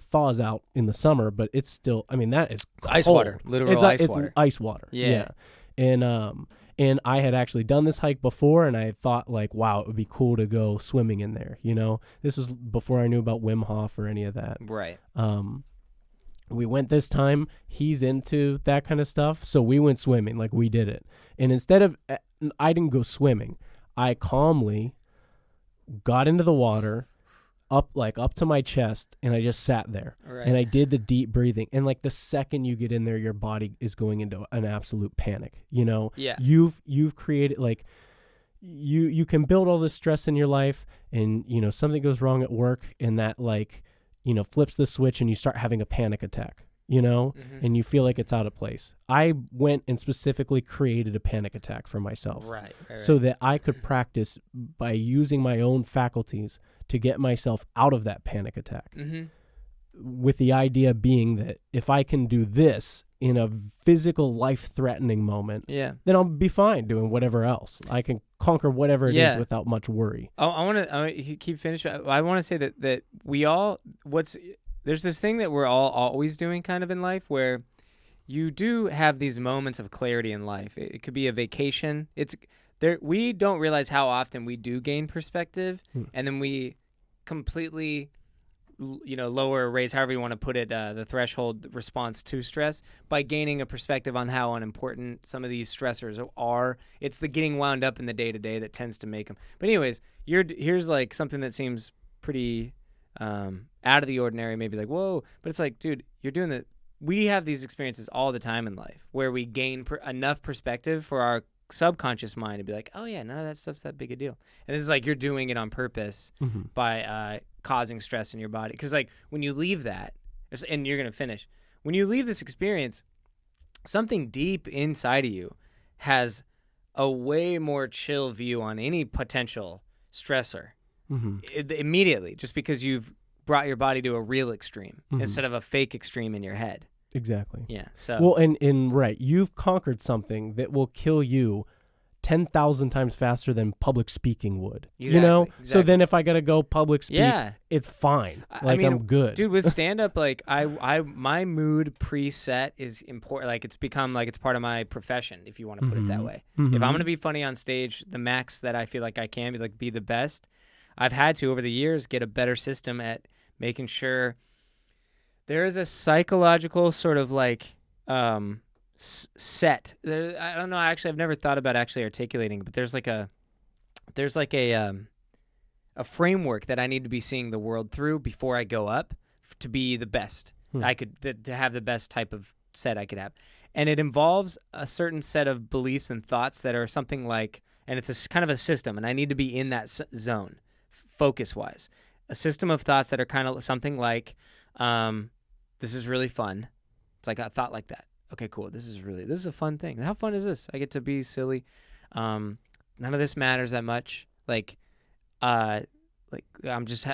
thaws out in the summer, but it's still. I mean, that is ice water, literal ice water. It's ice water. Yeah. And I had actually done this hike before, and I thought like, wow, it would be cool to go swimming in there. You know, this was before I knew about Wim Hof or any of that. Right. We went this time. He's into that kind of stuff. So we went swimming, like we did it. And instead of, I didn't go swimming. I calmly got into the water up to my chest, and I just sat there. Right. And I did the deep breathing. And like the second you get in there, your body is going into an absolute panic, you know? Yeah. You've created like, you can build all this stress in your life, and, you know, something goes wrong at work, and that like, you know, flips the switch and you start having a panic attack, you know, and you feel like it's out of place. I went and specifically created a panic attack for myself, right. So that I could practice by using my own faculties to get myself out of that panic attack. With the idea being that if I can do this in a physical life-threatening moment, then I'll be fine doing whatever else. I can conquer whatever it is without much worry. I want to keep finishing. I want to say that we all, there's this thing that we're all always doing kind of in life, where you do have these moments of clarity in life. It could be a vacation. It's there. We don't realize how often we do gain perspective, and then we completely lower or raise, however you want to put it, the threshold response to stress by gaining a perspective on how unimportant some of these stressors are. It's the getting wound up in the day-to-day that tends to make them. But anyways, here's like something that seems pretty out of the ordinary, maybe like, whoa, but it's like, dude, you're doing the. We have these experiences all the time in life where we gain enough perspective for our subconscious mind to be like, oh yeah, none of that stuff's that big a deal. And this is like you're doing it on purpose by causing stress in your body. Because like when you leave that, and you're going to finish, when you leave this experience, something deep inside of you has a way more chill view on any potential stressor immediately, just because you've brought your body to a real extreme instead of a fake extreme in your head. Exactly. Yeah. So well, and right, you've conquered something that will kill you 10,000 times faster than public speaking would. Exactly, you know? exactly. So then if I got to go public speak, Yeah. it's fine. I Like mean, I'm good. Dude, with stand up, like my mood preset is important. Like it's become like it's part of my profession, if you want to put it that way. If I'm going to be funny on stage, the max that I feel like I can be the best, I've had to over the years get a better system at making sure there is a psychological sort of like set. I don't know. Actually, I've never thought about actually articulating, but there's like a framework that I need to be seeing the world through before I go up to be the best I could, to have the best type of set I could have. And it involves a certain set of beliefs and thoughts that are something like, and it's a kind of a system, and I need to be in that zone focus-wise. A system of thoughts that are kind of something like, this is really fun. It's like a thought like that. Okay, cool. This is a fun thing. How fun is this? I get to be silly. None of this matters that much. Like I'm just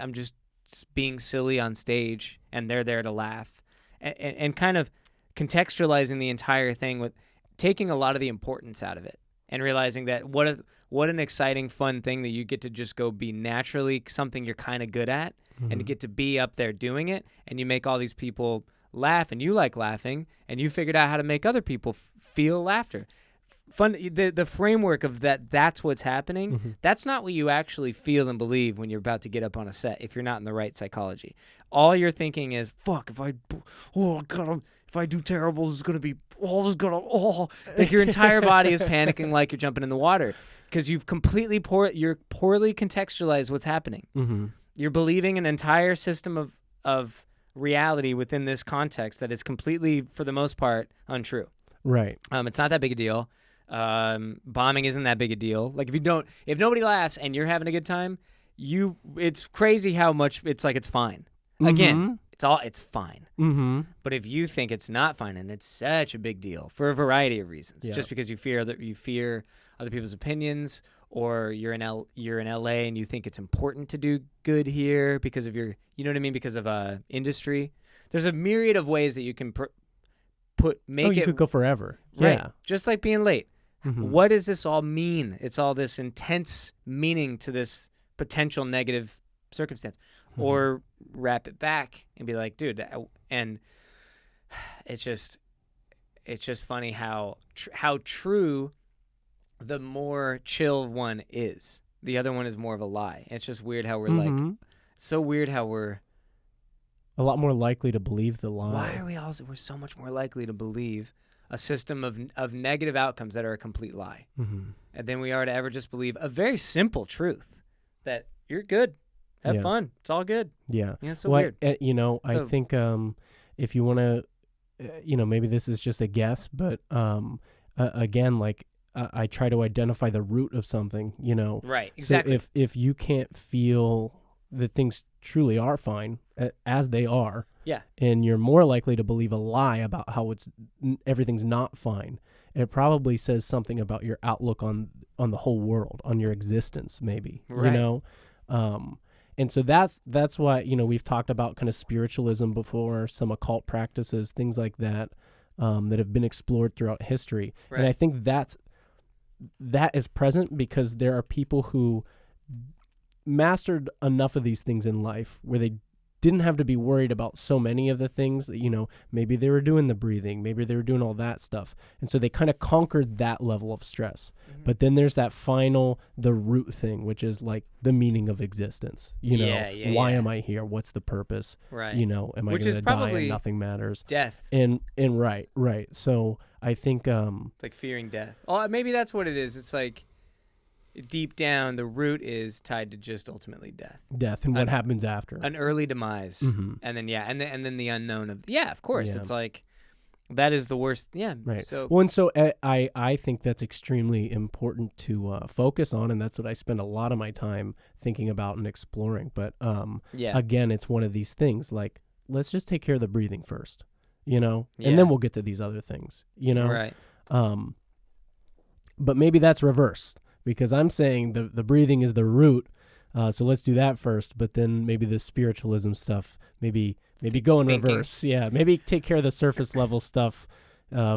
being silly on stage, and they're there to laugh, and kind of contextualizing the entire thing with taking a lot of the importance out of it, and realizing that what an exciting, fun thing that you get to just go be naturally something you're kind of good at, and to get to be up there doing it, and you make all these people laugh, and you like laughing, and you figured out how to make other people feel laughter. Fun. The framework of that's what's happening. That's not what you actually feel and believe when you're about to get up on a set. If you're not in the right psychology, all you're thinking is, "Fuck! If I do terrible, this is gonna be like your entire body is panicking, like you're jumping in the water, because you've completely poorly contextualized what's happening. You're believing an entire system of reality within this context that is completely, for the most part, untrue. Right. It's not that big a deal. Bombing isn't that big a deal. Like if nobody laughs and you're having a good time, it's crazy how much it's like it's fine. Again, it's fine. But if you think it's not fine and it's such a big deal for a variety of reasons, just because you fear other people's opinions, or you're in LA and you think it's important to do good here because of you know what I mean, because of industry. There's a myriad of ways that you can you could go forever. Right. Yeah. Just like being late. What does this all mean? It's all this intense meaning to this potential negative circumstance. Or wrap it back and be like, dude, and it's just funny how true the more chill one is. The other one is more of a lie. It's just weird how we're like, so weird how we're a lot more likely to believe the lie. Why are we're so much more likely to believe a system of negative outcomes that are a complete lie, and then we are to ever just believe a very simple truth that you're good, have fun, it's all good. Yeah, it's so weird. I think if you want to, maybe this is just a guess, but again, like I try to identify the root of something. Right, exactly. So if you can't feel that things truly are fine as they are, and you're more likely to believe a lie about how everything's not fine, it probably says something about your outlook on the whole world, on your existence, maybe. Right. And so that's why we've talked about kind of spiritualism before, some occult practices, things like that that have been explored throughout history. Right. And I think that is present because there are people who mastered enough of these things in life where they didn't have to be worried about so many of the things that, maybe they were doing the breathing, maybe they were doing all that stuff. And so they kind of conquered that level of stress. Mm-hmm. But then there's that the root thing, which is like the meaning of existence. Why am I here? What's the purpose? Right. Am I going to die and nothing matters? Death. And right. So I think like fearing death. Oh, maybe that's what it is. It's like deep down, the root is tied to just ultimately death. And what happens after. An early demise. Mm-hmm. And then, and then the unknown of, of course. Yeah. It's like, that is the worst. Yeah. Right. So, and so I think that's extremely important to focus on. And that's what I spend a lot of my time thinking about and exploring. But again, it's one of these things like, let's just take care of the breathing first, and then we'll get to these other things, Right. But maybe that's reversed. Because I'm saying the breathing is the root, so let's do that first. But then maybe the spiritualism stuff, maybe go in reverse. Yeah, maybe take care of the surface level stuff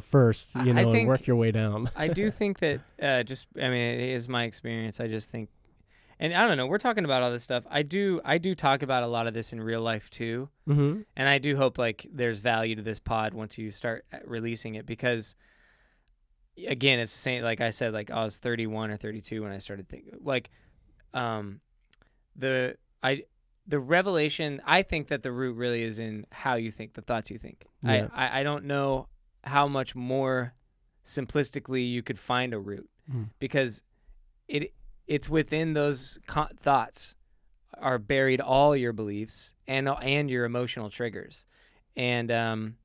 first, and work your way down. I do think that it is my experience. I just think, and I don't know, we're talking about all this stuff. I do talk about a lot of this in real life too, mm-hmm. and I do hope like there's value to this pod once you start releasing it because. Again, it's the same. Like I said, like I was 31 or 32 when I started thinking. Like, the revelation. I think that the root really is in how you think, the thoughts you think. Yeah. I don't know how much more simplistically you could find a root because it's within those thoughts are buried all your beliefs and your emotional triggers, and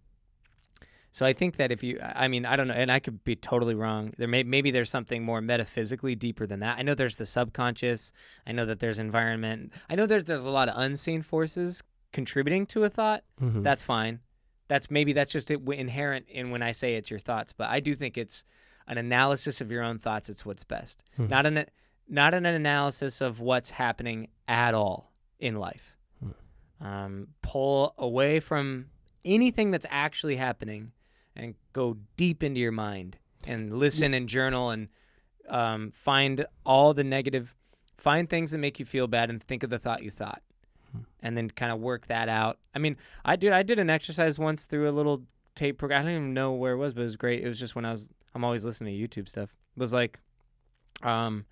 So I think that I don't know, and I could be totally wrong. Maybe there's something more metaphysically deeper than that. I know there's the subconscious. I know that there's environment. I know there's a lot of unseen forces contributing to a thought. Mm-hmm. That's fine. That's just inherent in when I say it's your thoughts. But I do think it's an analysis of your own thoughts. It's what's best. Mm-hmm. Not an analysis of what's happening at all in life. Pull away from anything that's actually happening. And go deep into your mind and listen and journal and find all the negative, find things that make you feel bad and think of the thought you thought, and then kind of work that out. I mean, I did an exercise once through a little tape program. I don't even know where it was, but it was great. It was just when I'm always listening to YouTube stuff. It was like, do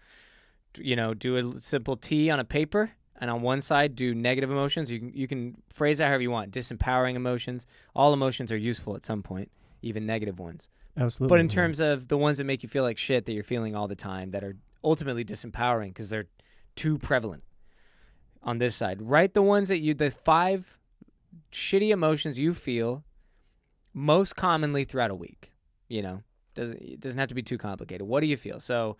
a simple T on a paper. And on one side, do negative emotions. You can phrase that however you want. Disempowering emotions. All emotions are useful at some point. Even negative ones. Absolutely. But in terms of the ones that make you feel like shit that you're feeling all the time that are ultimately disempowering because they're too prevalent on this side. Write the ones that the 5 shitty emotions you feel most commonly throughout a week. It doesn't have to be too complicated. What do you feel? So,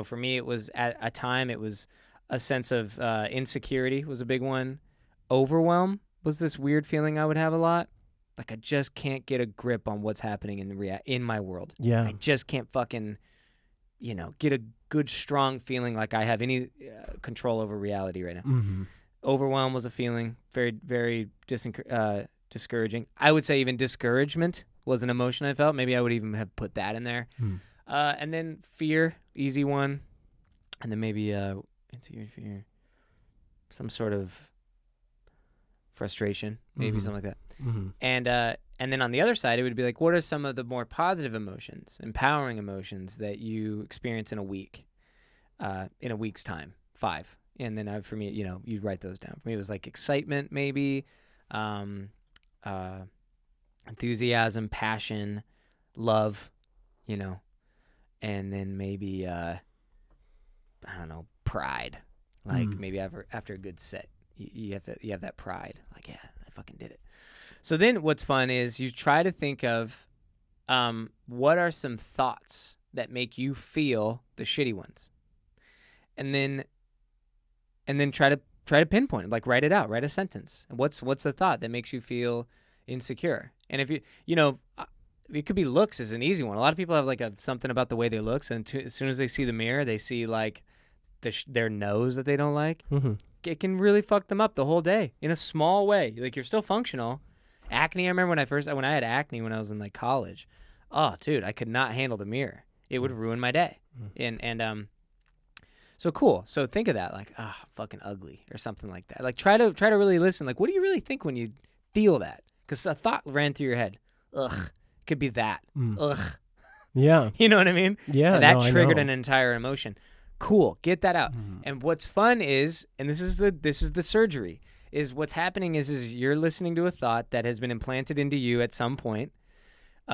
for me, it was at a time, it was a sense of insecurity was a big one. Overwhelm was this weird feeling I would have a lot. Like I just can't get a grip on what's happening in my world. Yeah. I just can't fucking, get a good strong feeling like I have any control over reality right now. Mm-hmm. Overwhelm was a feeling, very, very discouraging. I would say even discouragement was an emotion I felt. Maybe I would even have put that in there. And then fear, easy one. And then maybe insecurity, fear, some sort of frustration, maybe something like that. Mm-hmm. And then on the other side, it would be like, what are some of the more positive emotions, empowering emotions that you experience in a week, in a week's time? 5. And then for me, you'd write those down. For me, it was like excitement, maybe, enthusiasm, passion, love, and then maybe, I don't know, pride. Like maybe after a good set, you have that pride. Like, yeah, I fucking did it. So then what's fun is you try to think of what are some thoughts that make you feel the shitty ones. And then try to pinpoint it, like write it out, write a sentence. What's the thought that makes you feel insecure? And if it could be looks is an easy one. A lot of people have like something about the way they look, and as soon as they see the mirror, they see like their nose that they don't like. Mm-hmm. It can really fuck them up the whole day in a small way. Like you're still functional. Acne, I remember when I had acne when I was in like college. Oh, dude, I could not handle the mirror. It would ruin my day. And So cool. So think of that, like, fucking ugly or something like that. Like try to really listen. Like, what do you really think when you feel that? Because a thought ran through your head. Ugh, could be that. Ugh. Yeah. You know what I mean? Yeah. And that no, I triggered know. an entire emotion. Cool. Get that out. And what's fun is, and this is the surgery, is what's happening is you're listening to a thought that has been implanted into you at some point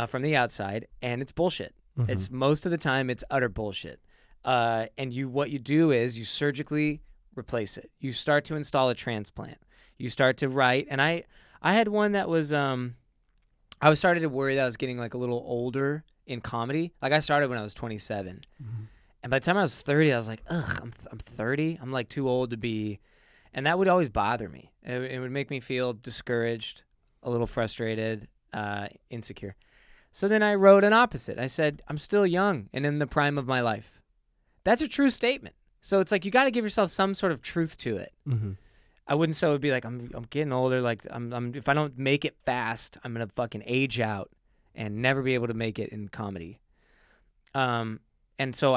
from the outside, and it's bullshit. It's most of the time it's utter bullshit. And what you do is you surgically replace it. You start to install a transplant. You start to write. And I had one that was I was starting to worry that I was getting like a little older in comedy. Like I started when I was 27. And by the time I was 30, I was like, ugh, I'm 30. I'm like too old to be. And that would always bother me. It would make me feel discouraged, a little frustrated, insecure. So then I wrote an opposite. I said, I'm still young and in the prime of my life. That's a true statement. So it's like you got to give yourself some sort of truth to it. I wouldn't say it would be like I'm getting older. Like I'm if I don't make it fast, I'm gonna fucking age out and never be able to make it in comedy. And so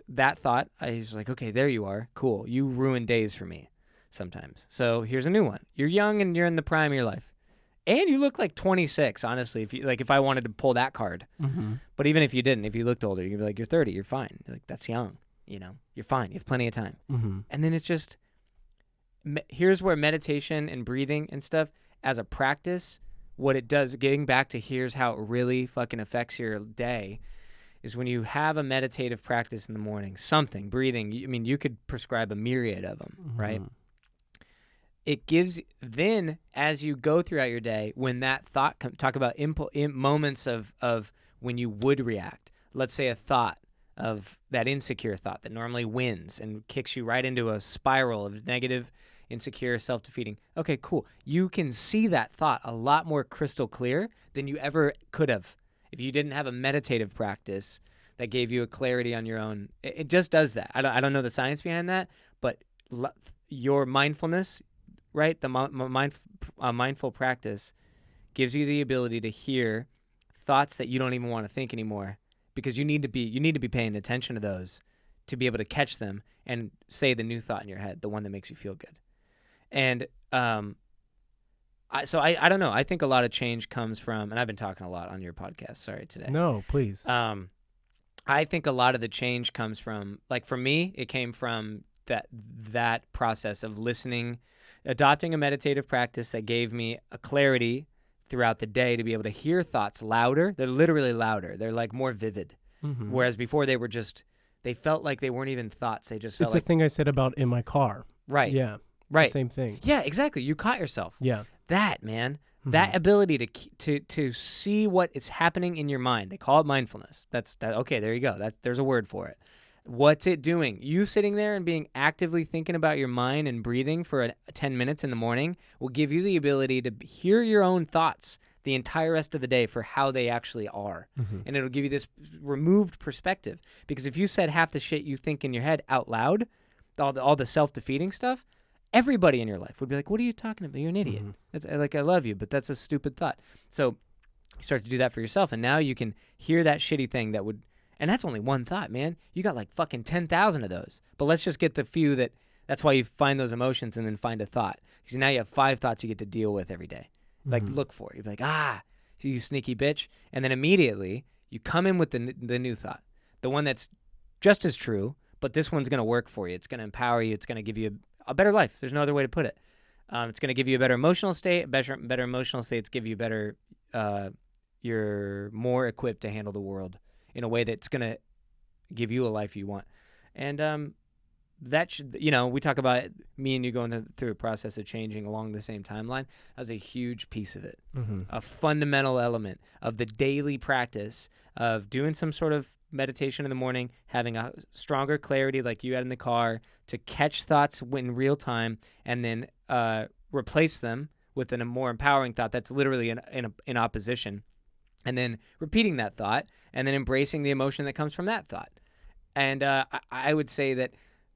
that thought, I was like, okay, there you are. Cool. You ruin days for me sometimes. So here's a new one. You're young and you're in the prime of your life. And you look like 26, honestly, if I wanted to pull that card. But even if you didn't, if you looked older, you'd be like, you're 30, you're fine. You're like, that's young, you're fine. You have plenty of time. And then it's just, here's where meditation and breathing and stuff as a practice, what it does, getting back to here's how it really fucking affects your day, is when you have a meditative practice in the morning, something, breathing, you could prescribe a myriad of them, right? It gives, then as you go throughout your day, when that thought, talk about moments of when you would react, let's say a thought of that insecure thought that normally wins and kicks you right into a spiral of negative, insecure, self-defeating. Okay, cool. You can see that thought a lot more crystal clear than you ever could have if you didn't have a meditative practice that gave you a clarity on your own. It just does that. I don't know the science behind that, but your mindfulness, right? The mindful practice gives you the ability to hear thoughts that you don't even want to think anymore, because you need to be paying attention to those to be able to catch them and say the new thought in your head, the one that makes you feel good. And I don't know. I think a lot of change comes from, and I've been talking a lot on your podcast. Sorry today. No, please. I think a lot of the change comes from, like for me, it came from that process of listening, adopting a meditative practice that gave me a clarity throughout the day to be able to hear thoughts louder. They're literally louder. They're like more vivid. Whereas before they felt like they weren't even thoughts. They just felt like. It's the thing I said about in my car. Right. Yeah. Right. Same thing. Yeah, exactly. You caught yourself. Yeah. That, man. That ability to see what is happening in your mind. They call it mindfulness. That's okay, there you go. There's a word for it. What's it doing? You sitting there and being actively thinking about your mind and breathing for 10 minutes in the morning will give you the ability to hear your own thoughts the entire rest of the day for how they actually are. And it'll give you this removed perspective. Because if you said half the shit you think in your head out loud, all the self-defeating stuff, everybody in your life would be like, what are you talking about? You're an idiot. It's like, I love you, but that's a stupid thought. So you start to do that for yourself, and now you can hear that shitty thing that would, and that's only one thought, man. You got like fucking 10,000 of those. But let's just get the few that's why you find those emotions and then find a thought. Because now you have 5 thoughts you get to deal with every day. Like, look for it. You'd be like, you sneaky bitch. And then immediately you come in with the new thought, the one that's just as true, but this one's going to work for you. It's going to empower you. It's going to give you a better life. There's no other way to put it. It's going to give you a better emotional state. Better emotional states give you better, you're more equipped to handle the world in a way that's going to give you a life you want. And that should, we talk about me and you going through a process of changing along the same timeline. That was a huge piece of it. A fundamental element of the daily practice of doing some sort of meditation in the morning, having a stronger clarity like you had in the car to catch thoughts in real time, and then replace them with a more empowering thought that's literally in opposition, and then repeating that thought, and then embracing the emotion that comes from that thought. And I would say that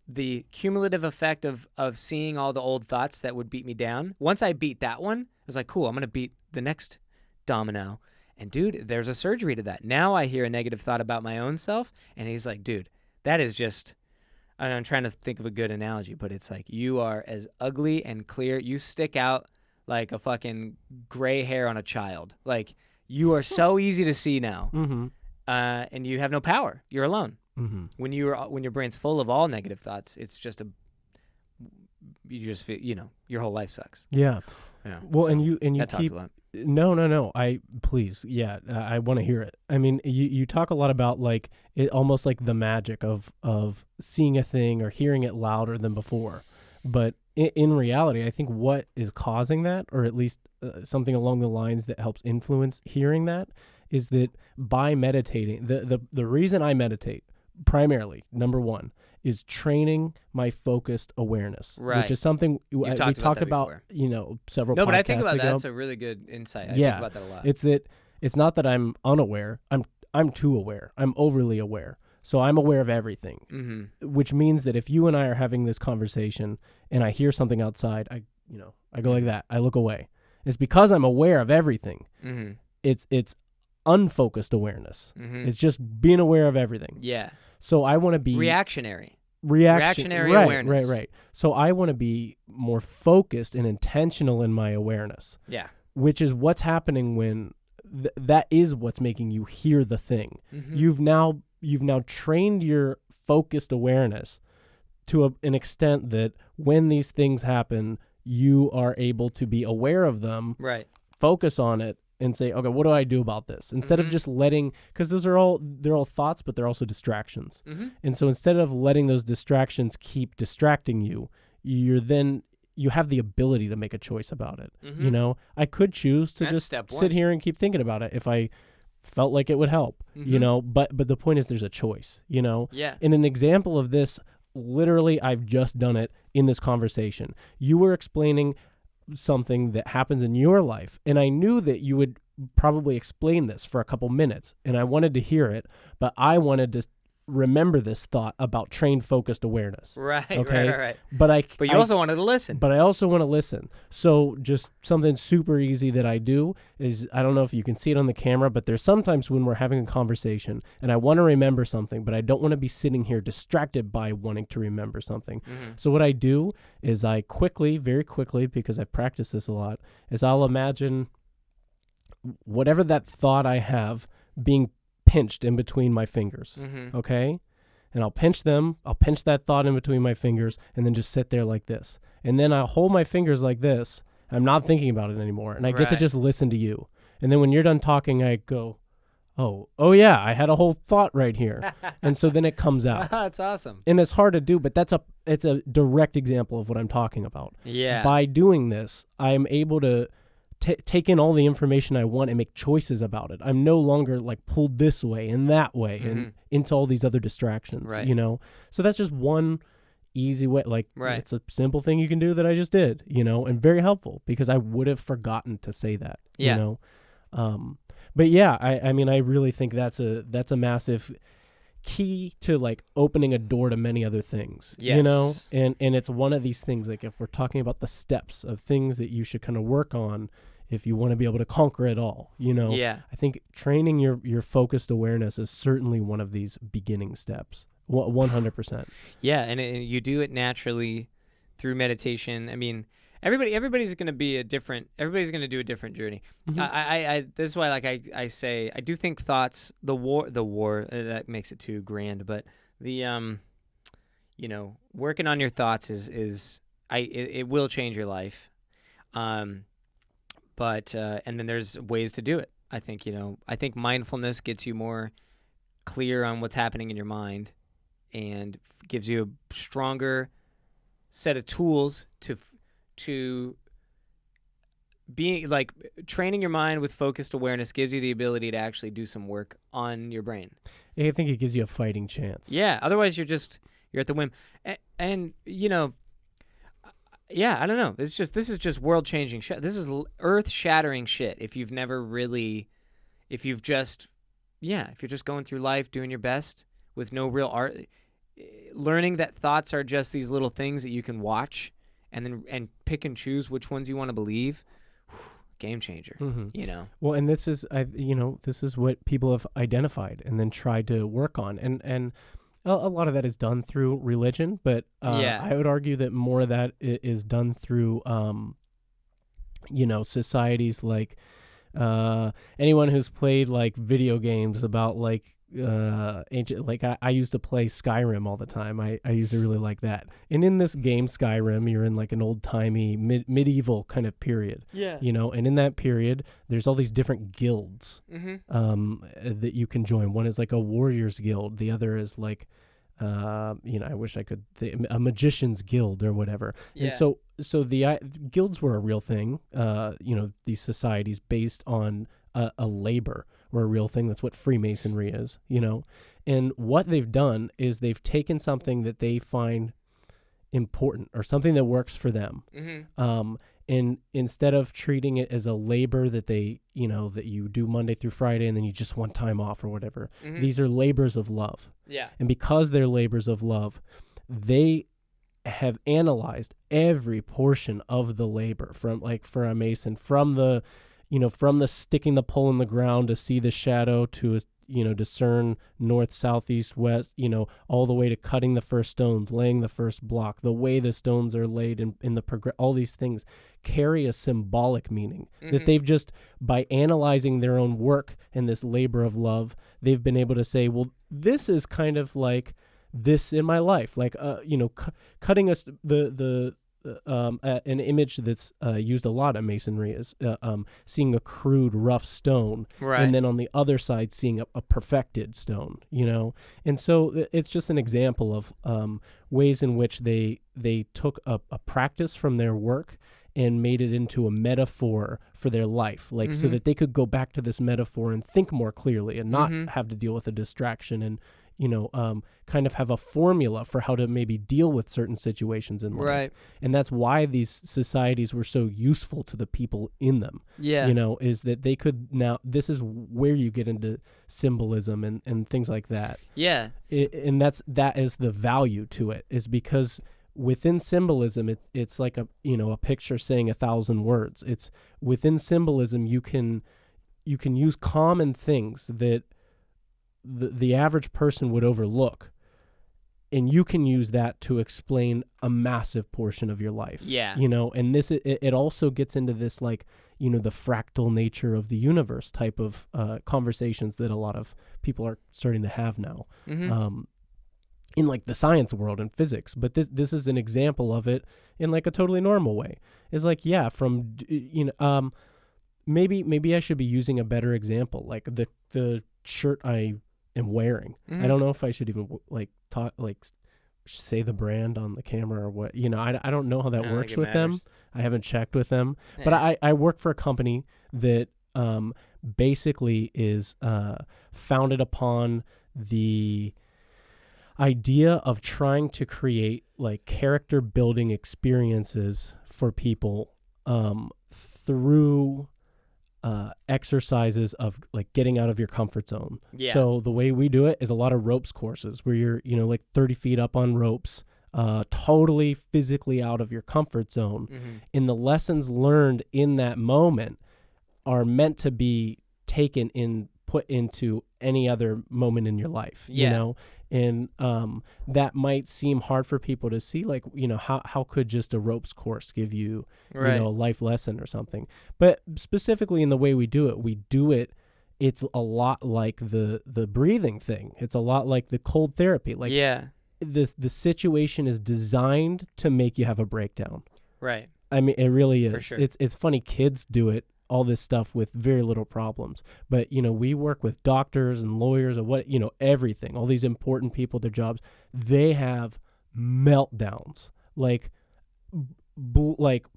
the cumulative effect of seeing all the old thoughts that would beat me down, once I beat that one, I was like, cool, I'm going to beat the next domino. And dude, there's a surgery to that. Now I hear a negative thought about my own self, and he's like, dude, that is just, I'm trying to think of a good analogy, but it's like you are as ugly and clear. You stick out like a fucking gray hair on a child. Like you are so easy to see now, and you have no power. You're alone. When your brain's full of all negative thoughts, it's just you just feel, your whole life sucks. Yeah. Well, so and you that keep talks a lot. No. Please. Yeah. I want to hear it. I mean, you talk a lot about like it, almost like the magic of seeing a thing or hearing it louder than before. But in reality, I think what is causing that, or at least something along the lines that helps influence hearing that, is that by meditating, the reason I meditate primarily, number one, is training my focused awareness, right? Which is something we talked about, several. No, podcasts but I think about ago. that's a really good insight. I think about that a lot. It's not that I'm unaware. I'm too aware. I'm overly aware. So I'm aware of everything, which means that if you and I are having this conversation and I hear something outside, I go like that. I look away. It's because I'm aware of everything. It's unfocused awareness. It's just being aware of everything. Yeah. So I want to be reactionary awareness. Right. So I want to be more focused and intentional in my awareness. Yeah. Which is what's happening when that is what's making you hear the thing. You've now trained your focused awareness to an extent that when these things happen, you are able to be aware of them. Right. Focus on it. And say, okay, what do I do about this? Instead of just letting, because they're all thoughts, but they're also distractions. And so instead of letting those distractions keep distracting you, you have the ability to make a choice about it. I could choose to just sit here and keep thinking about it if I felt like it would help. But the point is, there's a choice. Yeah. And an example of this, literally, I've just done it in this conversation. You were explaining something that happens in your life, and I knew that you would probably explain this for a couple minutes, and I wanted to hear it, but I wanted to remember this thought about trained focused awareness. Right. But you also wanted to listen. But I also want to listen. So just something super easy that I do is, I don't know if you can see it on the camera, but there's sometimes when we're having a conversation and I want to remember something, but I don't want to be sitting here distracted by wanting to remember something. So what I do is I very quickly, because I've practiced this a lot, is I'll imagine whatever that thought I have being pinched in between my fingers, okay? And I'll pinch that thought in between my fingers, and then just sit there like this. And then I'll hold my fingers like this. I'm not thinking about it anymore, and I get to just listen to you. And then when you're done talking, I go, oh yeah, I had a whole thought right here. And so then it comes out. That's awesome. And it's hard to do, but it's a direct example of what I'm talking about. Yeah. By doing this, I'm able to take in all the information I want and make choices about it. I'm no longer like pulled this way and that way and into all these other distractions, So that's just one easy way. It's a simple thing you can do that I just did, and very helpful because I would have forgotten to say that, But yeah, I mean, I really think that's a massive key to like opening a door to many other things, and it's one of these things, like if we're talking about the steps of things that you should kind of work on if you want to be able to conquer it all, I think training your focused awareness is certainly one of these beginning steps. 100%. Yeah. And you do it naturally through meditation. I mean, everybody's going to do a different journey. This is why, like I say, I do think thoughts, the war, that makes it too grand, but the, working on your thoughts it will change your life. But and then there's ways to do it. I think mindfulness gets you more clear on what's happening in your mind and gives you a stronger set of tools to being like training your mind with focused awareness gives you the ability to actually do some work on your brain. I think it gives you a fighting chance. Yeah. Otherwise you're at the whim. And yeah, I don't know. This is just world changing shit. This is earth shattering shit. If you're just going through life doing your best with no real art, learning that thoughts are just these little things that you can watch and pick and choose which ones you want to believe. Game changer. Well, and this is what people have identified and then tried to work on. And A lot of that is done through religion, but Yeah. I would argue that more of that is done through, societies like anyone who's played like video games about like ancient, like I used to play Skyrim all the time. I used to really like that. And in this game Skyrim, you're in like an old timey medieval kind of period. Yeah. And in that period there's all these different guilds that you can join. One is like a warrior's guild, the other is like I wish I could a magician's guild or whatever. Yeah. And so the guilds were a real thing. These societies based on a labor were a real thing. That's what Freemasonry is. And what they've done is they've taken something that they find important or something that works for them. And instead of treating it as a labor that that you do Monday through Friday and then you just want time off or whatever, these are labors of love. Yeah. And because they're labors of love, they have analyzed every portion of the labor, from like for a mason, from the sticking the pole in the ground to see the shadow, to discern north, south, east, west, all the way to cutting the first stones, laying the first block, the way the stones are laid in the all these things carry a symbolic meaning that they've just, by analyzing their own work and this labor of love, they've been able to say, well, this is kind of like this in my life, like cutting us an image that's used a lot in masonry is seeing a crude, rough stone, Right. and then on the other side seeing a perfected stone. And so it's just an example of ways in which they took a practice from their work and made it into a metaphor for their life, like so that they could go back to this metaphor and think more clearly and not have to deal with a distraction and kind of have a formula for how to maybe deal with certain situations in life. Right. And that's why these societies were so useful to the people in them. Yeah. Is that they could now, this is where you get into symbolism and things like that. Yeah. And that is the value to it, is because within symbolism, it's like a picture saying 1,000 words. It's within symbolism, you can use common things that the average person would overlook, and you can use that to explain a massive portion of your life. Yeah. And this it also gets into this, like, the fractal nature of the universe type of conversations that a lot of people are starting to have now. In like the science world and physics, but this is an example of it in like a totally normal way. It's like, yeah, from maybe I should be using a better example, like the shirt I am wearing. I don't know if I should even say the brand on the camera or what. I don't know how that works with them. I haven't checked with them, but I work for a company that basically is founded upon the idea of trying to create like character building experiences for people through exercises of like getting out of your comfort zone. Yeah. So the way we do it is a lot of ropes courses where you're like 30 feet up on ropes, totally physically out of your comfort zone. And the lessons learned in that moment are meant to be taken and put into any other moment in your life. And that might seem hard for people to see, like, how could just a ropes course give you, Right. A life lesson or something? But specifically in the way we do it, it's a lot like the breathing thing. It's a lot like the cold therapy. Like, Yeah. the situation is designed to make you have a breakdown. Right. I mean, it really is. For sure. It's funny, kids do it, all this stuff with very little problems. But, we work with doctors and lawyers and everything, all these important people, their jobs, they have meltdowns, like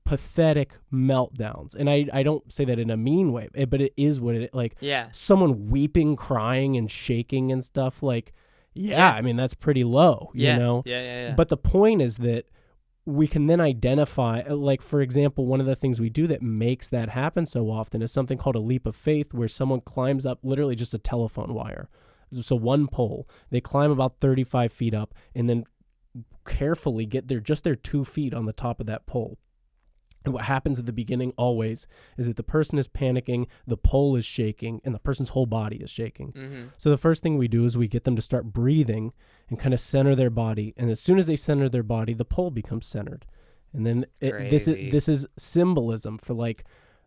pathetic meltdowns. And I don't say that in a mean way, but it is what it is. Like, Yeah. someone weeping, crying, and shaking and stuff, like, I mean, that's pretty low, Yeah. Yeah. But the point is that we can then identify, like, for example, one of the things we do that makes that happen so often is something called a leap of faith, where someone climbs up literally just a telephone wire. So one pole, they climb about 35 feet up and then carefully get their 2 feet on the top of that pole. And what happens at the beginning always is that the person is panicking, the pole is shaking, and the person's whole body is shaking. Mm-hmm. So the first thing we do is we get them to start breathing and kind of center their body. And as soon as they center their body, the pole becomes centered. And then this is symbolism for like,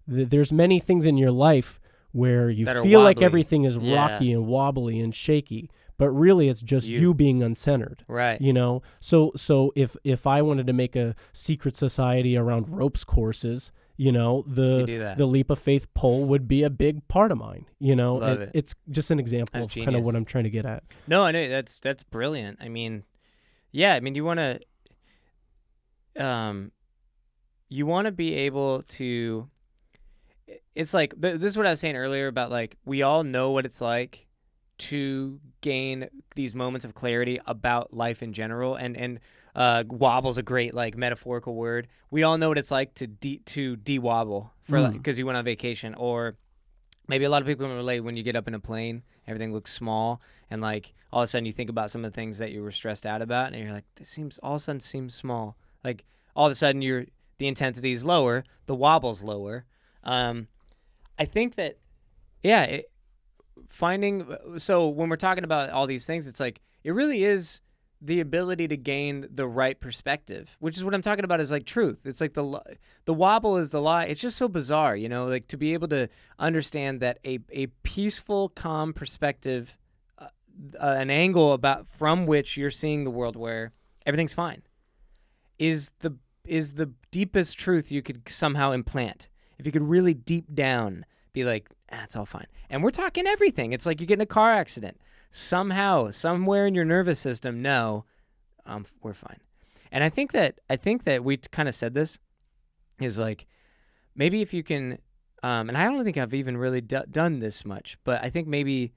there's many things in your life where you feel like everything is rocky and wobbly and shaky, but really it's just you being uncentered. Right. You know? So if I wanted to make a secret society around ropes courses, you know, the leap of faith pole would be a big part of mine, you know? Love it. It's just an example of kind of what I'm trying to get at. No, I know that's brilliant. I mean, yeah, I mean, you want to be able to, it's like, this is what I was saying earlier about like, we all know what it's like to gain these moments of clarity about life in general, and wobble's a great like metaphorical word. We all know what it's like to de-wobble for like, because you went on vacation, or maybe a lot of people can relate when you get up in a plane, everything looks small, and like all of a sudden you think about some of the things that you were stressed out about, and you're like, all of a sudden seems small. Like all of a sudden the intensity is lower, the wobble's lower. I think that, so when we're talking about all these things, it's like, it really is the ability to gain the right perspective, which is what I'm talking about, is like truth. It's like the wobble is the lie. It's just so bizarre, you know, like to be able to understand that a peaceful, calm perspective, an angle from which you're seeing the world where everything's fine, is the deepest truth you could somehow implant. If you could really deep down be like, it's all fine. And we're talking everything. It's like you get in a car accident. Somehow, somewhere in your nervous system, we're fine. And I think that we kind of said this, is like, maybe if you can, and I don't think I've even really done this much, but I think maybe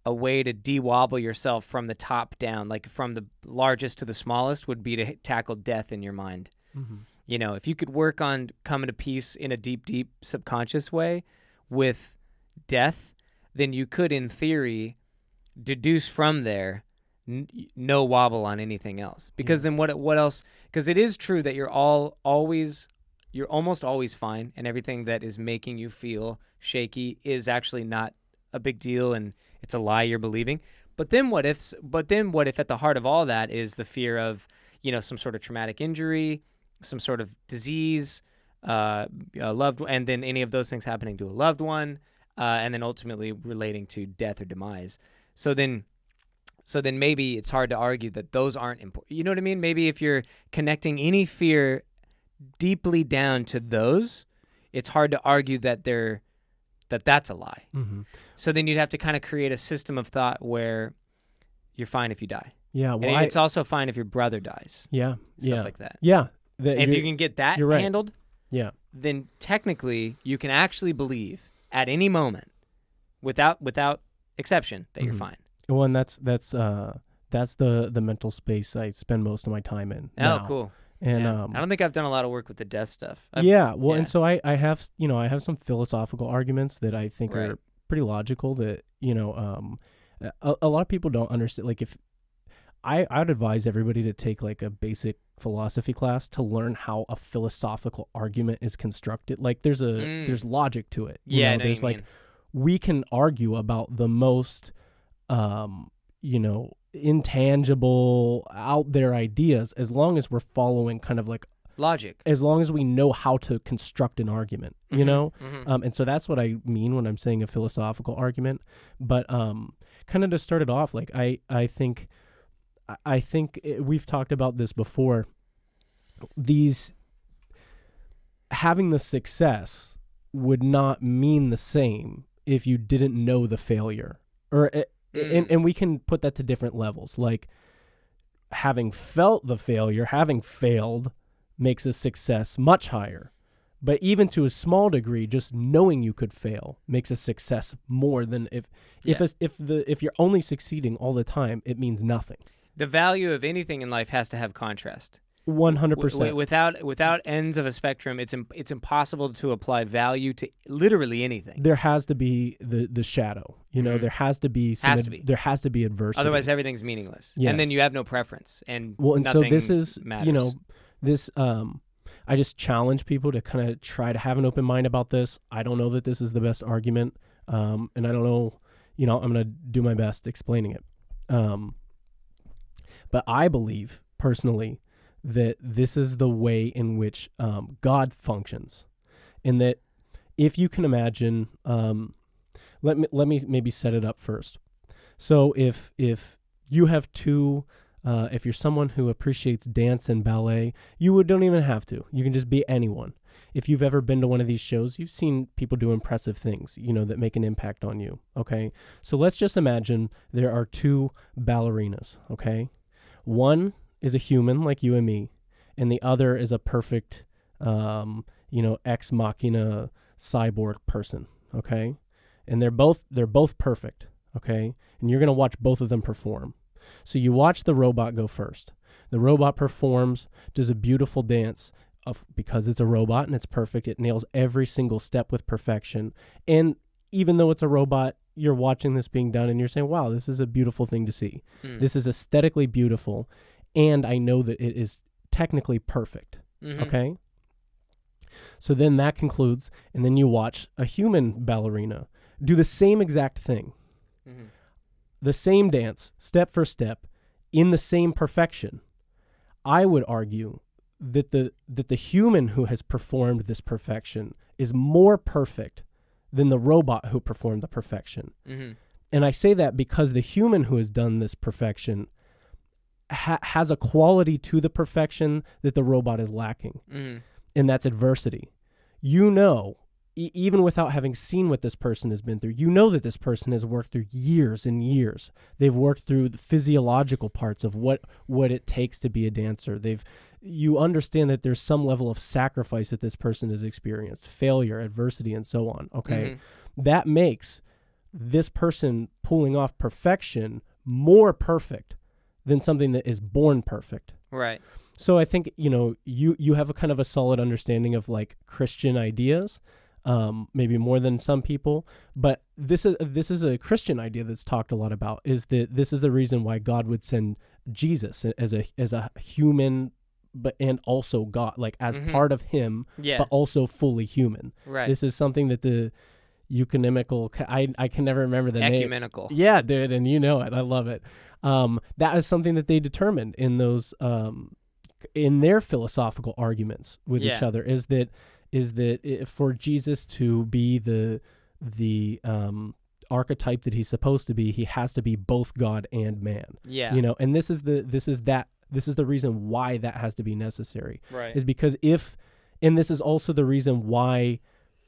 a way to de-wobble yourself from the top down, like from the largest to the smallest, would be to tackle death in your mind. Mm-hmm. You know, if you could work on coming to peace in a deep, deep subconscious way with death, then you could, in theory, deduce from there no wobble on anything else. Because then what else? Because it is true that you're almost always fine, and everything that is making you feel shaky is actually not a big deal, and it's a lie you're believing. But then what if at the heart of all that is the fear of, you know, some sort of traumatic injury, some sort of disease, and then any of those things happening to a loved one, and then ultimately relating to death or demise. So then maybe it's hard to argue that those aren't important. You know what I mean? Maybe if you're connecting any fear deeply down to those, it's hard to argue that that's a lie. Mm-hmm. So then you'd have to kind of create a system of thought where you're fine if you die. Yeah, well, and it's also fine if your brother dies. Yeah, stuff like that. Yeah. If you can get that handled, yeah, then technically you can actually believe at any moment, without exception, that you're fine. Well, and that's the mental space I spend most of my time in. Oh, cool. And I don't think I've done a lot of work with the death stuff. And so I have some philosophical arguments that I think are pretty logical. That a lot of people don't understand. Like, if I'd advise everybody to take like a basic philosophy class to learn how a philosophical argument is constructed. Like, there's logic to it. There's like, we can argue about the most intangible, out there ideas, as long as we're following kind of like logic, as long as we know how to construct an argument, you know? Mm-hmm. And so that's what I mean when I'm saying a philosophical argument. But kind of to start it off, like I think we've talked about this before. Having the success would not mean the same if you didn't know the failure, and we can put that to different levels. Like, having felt the failure, having failed, makes a success much higher. But even to a small degree, just knowing you could fail makes a success more than if you're only succeeding all the time, it means nothing. The value of anything in life has to have contrast. 100%. Without ends of a spectrum, it's impossible to apply value to literally anything. There has to be the shadow. There has to be there has to be adversity. Otherwise, everything's meaningless. Yes. And then you have no preference, and so this is matters. I just challenge people to kind of try to have an open mind about this. I don't know that this is the best argument, and I don't know, I'm going to do my best explaining it. But I believe personally that this is the way in which God functions, and that if you can imagine, let me maybe set it up first. So if you have two, if you're someone who appreciates dance and ballet, don't even have to. You can just be anyone. If you've ever been to one of these shows, you've seen people do impressive things, that make an impact on you. Okay, so let's just imagine there are two ballerinas. Okay, one is a human like you and me, and the other is a perfect, ex machina cyborg person. Okay, and they're both perfect. Okay, and you're gonna watch both of them perform. So you watch the robot go first. The robot performs, does a beautiful dance because it's a robot and it's perfect. It nails every single step with perfection. And even though it's a robot, you're watching this being done and you're saying, wow, this is a beautiful thing to see. This is aesthetically beautiful. And I know that it is technically perfect. Okay? So then that concludes, and then you watch a human ballerina do the same exact thing. The same dance, step for step, in the same perfection. I would argue that the human who has performed this perfection is more perfect than the robot who performed the perfection. And I say that because the human who has done this perfection has a quality to the perfection that the robot is lacking. And that's adversity. Even without having seen what this person has been through, that this person has worked through years and years. They've worked through the physiological parts of what it takes to be a dancer. You understand that there's some level of sacrifice that this person has experienced, failure, adversity, and so on. Okay, that makes this person pulling off perfection more perfect than something that is born perfect. Right. So I think you have a kind of a solid understanding of like Christian ideas. Maybe more than some people, but this is a Christian idea that's talked a lot about, is that this is the reason why God would send Jesus as a human, and also God, like as part of him, but also fully human. Right. This is something that the ecumenical, I can never remember the name. Ecumenical. Yeah, dude, and you know it. I love it. That is something that they determined in those, in their philosophical arguments with each other, is that for Jesus to be the archetype that he's supposed to be, he has to be both God and man. Yeah. And this is the reason why that has to be necessary. Right. Is because and this is also the reason why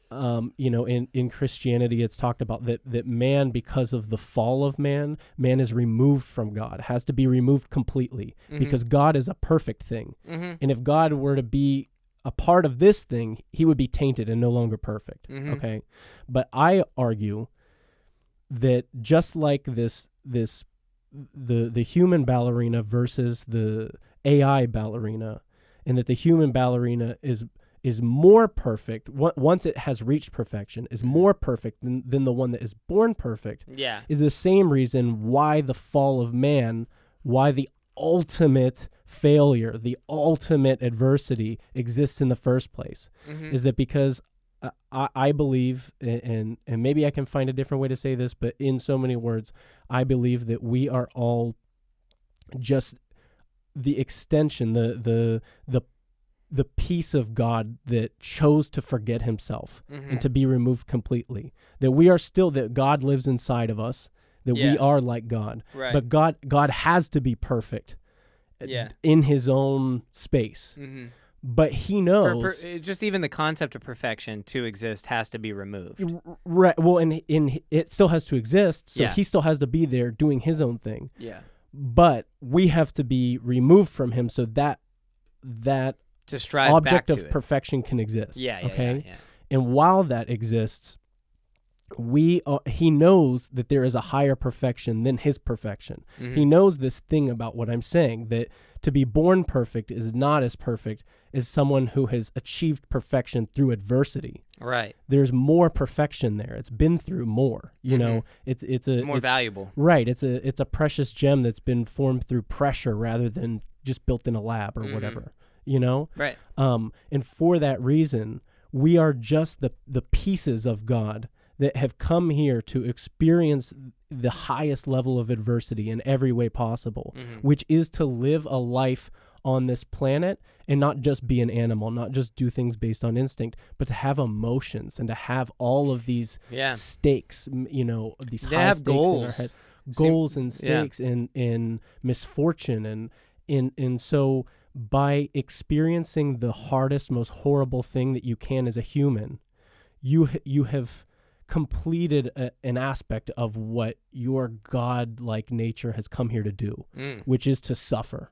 in Christianity it's talked about that man, because of the fall of man is removed from God, has to be removed completely, because God is a perfect thing. And if God were to be a part of this thing, he would be tainted and no longer perfect. Okay. But I argue that just like the human ballerina versus the AI ballerina, and that the human ballerina is more perfect once it has reached perfection, is more perfect than the one that is born perfect, is the same reason why the fall of man, why the ultimate failure, the ultimate adversity exists in the first place, is that because I believe, and maybe I can find a different way to say this, but in so many words, I believe that we are all just the extension, the piece of God that chose to forget himself and to be removed completely. That we are still, that God lives inside of us, that we are like God. Right. But God has to be perfect in his own space. But he knows... just even the concept of perfection to exist has to be removed. Right. Well, and it still has to exist, so he still has to be there doing his own thing. Yeah. But we have to be removed from him so that to strive object back to of perfection can exist. Yeah. And while that exists, he knows that there is a higher perfection than his perfection. He knows this thing about what I'm saying, that to be born perfect is not as perfect as someone who has achieved perfection through adversity. Right. There's more perfection there. It's been through more. You know, it's more valuable. Right. It's a precious gem that's been formed through pressure rather than just built in a lab or whatever. you know? Right. And for that reason, we are just the pieces of God that have come here to experience the highest level of adversity in every way possible, which is to live a life on this planet and not just be an animal, not just do things based on instinct, but to have emotions and to have all of these stakes, you know, these They high have stakes goals. in our head, goals and stakes in misfortune. And so by experiencing the hardest, most horrible thing that you can as a human, you have completed an aspect of what your God-like nature has come here to do, which is to suffer.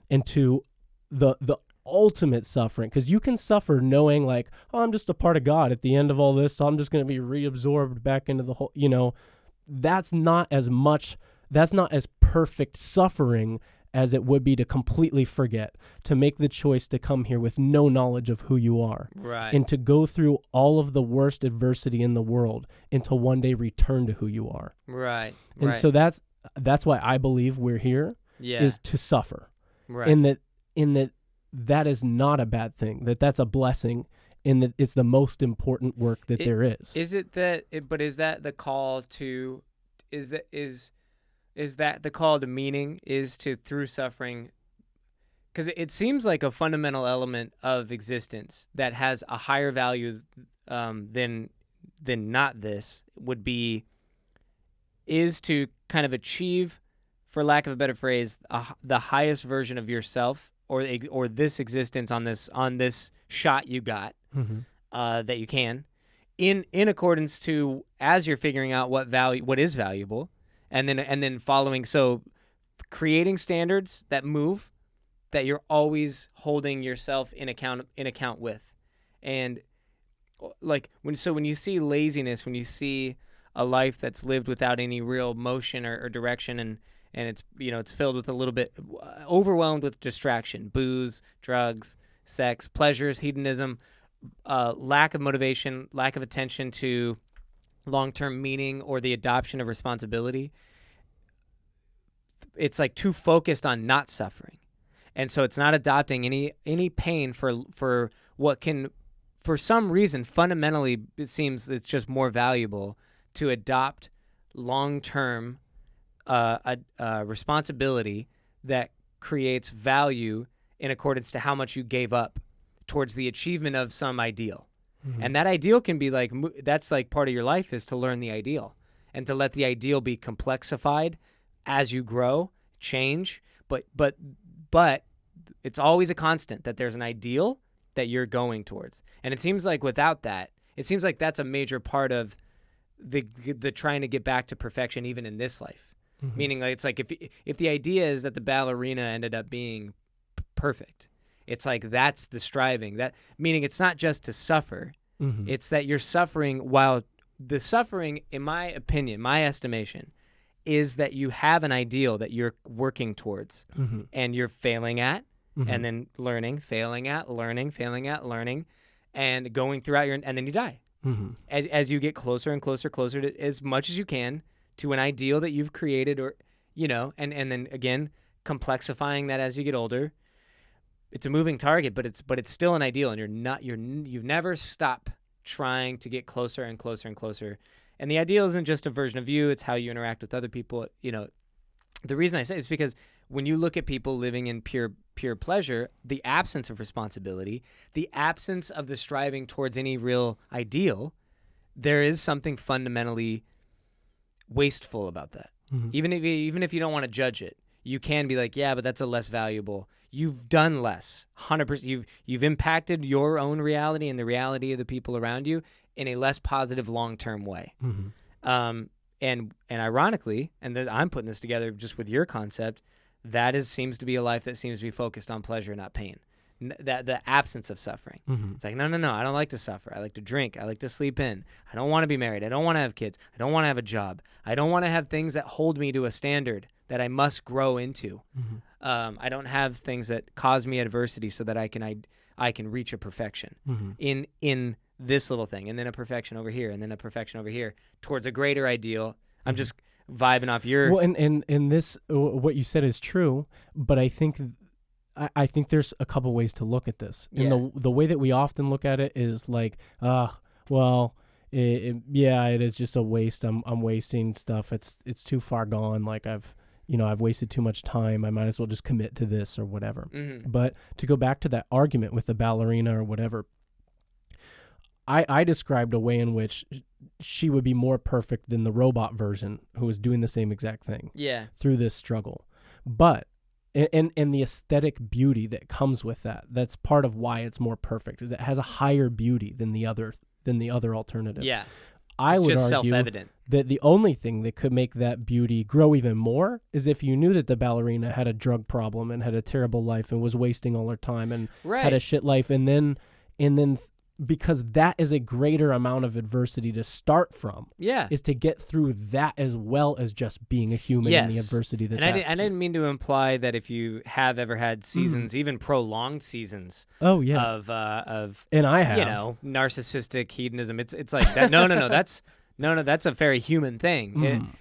And to the ultimate suffering, because you can suffer knowing like, oh, I'm just a part of God at the end of all this, so I'm just going to be reabsorbed back into the whole, you know, that's not as perfect suffering as it would be to completely forget, to make the choice to come here with no knowledge of who you are, right, and to go through all of the worst adversity in the world and to one day return to who you are. Right. And so that's why I believe we're here, is to suffer. Right. In that is not a bad thing, that's a blessing, in that it's the most important work that there is. Is it that? But is that the call to? Is that the call to meaning? Is to through suffering? Because it seems like a fundamental element of existence that has a higher value than not this would be, is to kind of achieve, for lack of a better phrase, the highest version of yourself, or this existence on this shot you got, that you can, in accordance to, as you're figuring out what is valuable, and then following, so creating standards that move, that you're always holding yourself in account with, and like when you see laziness, when you see a life that's lived without any real motion or direction, and it's, you know, it's filled with a little bit, overwhelmed with distraction, booze, drugs, sex, pleasures, hedonism, lack of motivation, lack of attention to long-term meaning or the adoption of responsibility. It's like too focused on not suffering. And so it's not adopting any pain for what can, for some reason, fundamentally, it seems it's just more valuable to adopt long-term responsibility that creates value in accordance to how much you gave up towards the achievement of some ideal. And that ideal can be like, that's like part of your life, is to learn the ideal and to let the ideal be complexified as you grow, change. But it's always a constant that there's an ideal that you're going towards. And it seems like without that, it seems like that's a major part of the trying to get back to perfection even in this life. Meaning, like, it's like if the idea is that the ballerina ended up being perfect, it's like that's the striving. That meaning it's not just to suffer. It's that you're suffering, while the suffering, in my opinion, my estimation, is that you have an ideal that you're working towards, and you're failing at, and then learning, failing at, learning, failing at, learning, and going throughout and then you die. As you get closer and closer to, as much as you can, to an ideal that you've created, or, you know, and then again, complexifying that as you get older. It's a moving target, but it's still an ideal, and you've never stopped trying to get closer and closer and closer. And the ideal isn't just a version of you, it's how you interact with other people. You know, the reason I say it is because when you look at people living in pure pleasure, the absence of responsibility, the absence of the striving towards any real ideal, there is something fundamentally wasteful about that. Even if you don't want to judge it, you can be like, yeah, but that's a less valuable. You've done less, 100%. You've impacted your own reality and the reality of the people around you in a less positive long-term way. And ironically, and I'm putting this together just with your concept, seems to be a life that seems to be focused on pleasure, not pain. The absence of suffering. It's like, no, I don't like to suffer. I like to drink. I like to sleep in. I don't want to be married. I don't want to have kids. I don't want to have a job. I don't want to have things that hold me to a standard that I must grow into. I don't have things that cause me adversity so that I can reach a perfection in this little thing, and then a perfection over here, and then a perfection over here towards a greater ideal. I'm just vibing off your... Well, and this, what you said is true, but I think I think there's a couple ways to look at this. Yeah. And the way that we often look at it is like, well, it is just a waste. I'm wasting stuff. It's too far gone. Like I've wasted too much time. I might as well just commit to this or whatever. Mm-hmm. But to go back to that argument with the ballerina or whatever, I described a way in which she would be more perfect than the robot version who was doing the same exact thing. Yeah. Through this struggle. But and the aesthetic beauty that comes with that's part of why it's more perfect, is it has a higher beauty than the other alternative. Yeah. I would just argue self-evident. that the only thing that could make that beauty grow even more is if you knew that the ballerina had a drug problem and had a terrible life and was wasting all her time and had a shit life, and then because that is a greater amount of adversity to start from. Yeah. Is to get through that as well as just being a human and the adversity that. And I didn't mean to imply that if you have ever had seasons, even prolonged seasons. Oh yeah. Of and I have. Narcissistic hedonism. It's like that. No. That's a very human thing.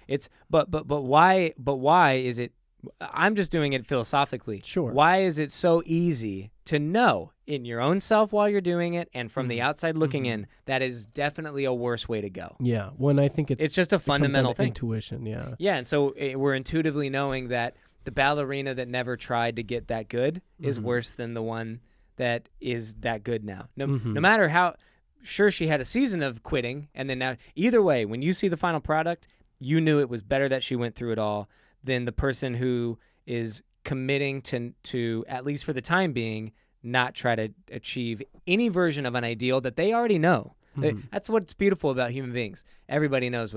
But why is it? I'm just doing it philosophically. Sure. Why is it so easy to know in your own self while you're doing it, and from the outside looking in, that is definitely a worse way to go? Yeah. When I think it's just a fundamental thing. Intuition. Yeah. Yeah, and so we're intuitively knowing that the ballerina that never tried to get that good is worse than the one that is that good now. No matter how sure she had a season of quitting, and then now either way, when you see the final product, you knew it was better that she went through it all than the person who is committing to at least for the time being, not try to achieve any version of an ideal that they already know. That's what's beautiful about human beings. Everybody knows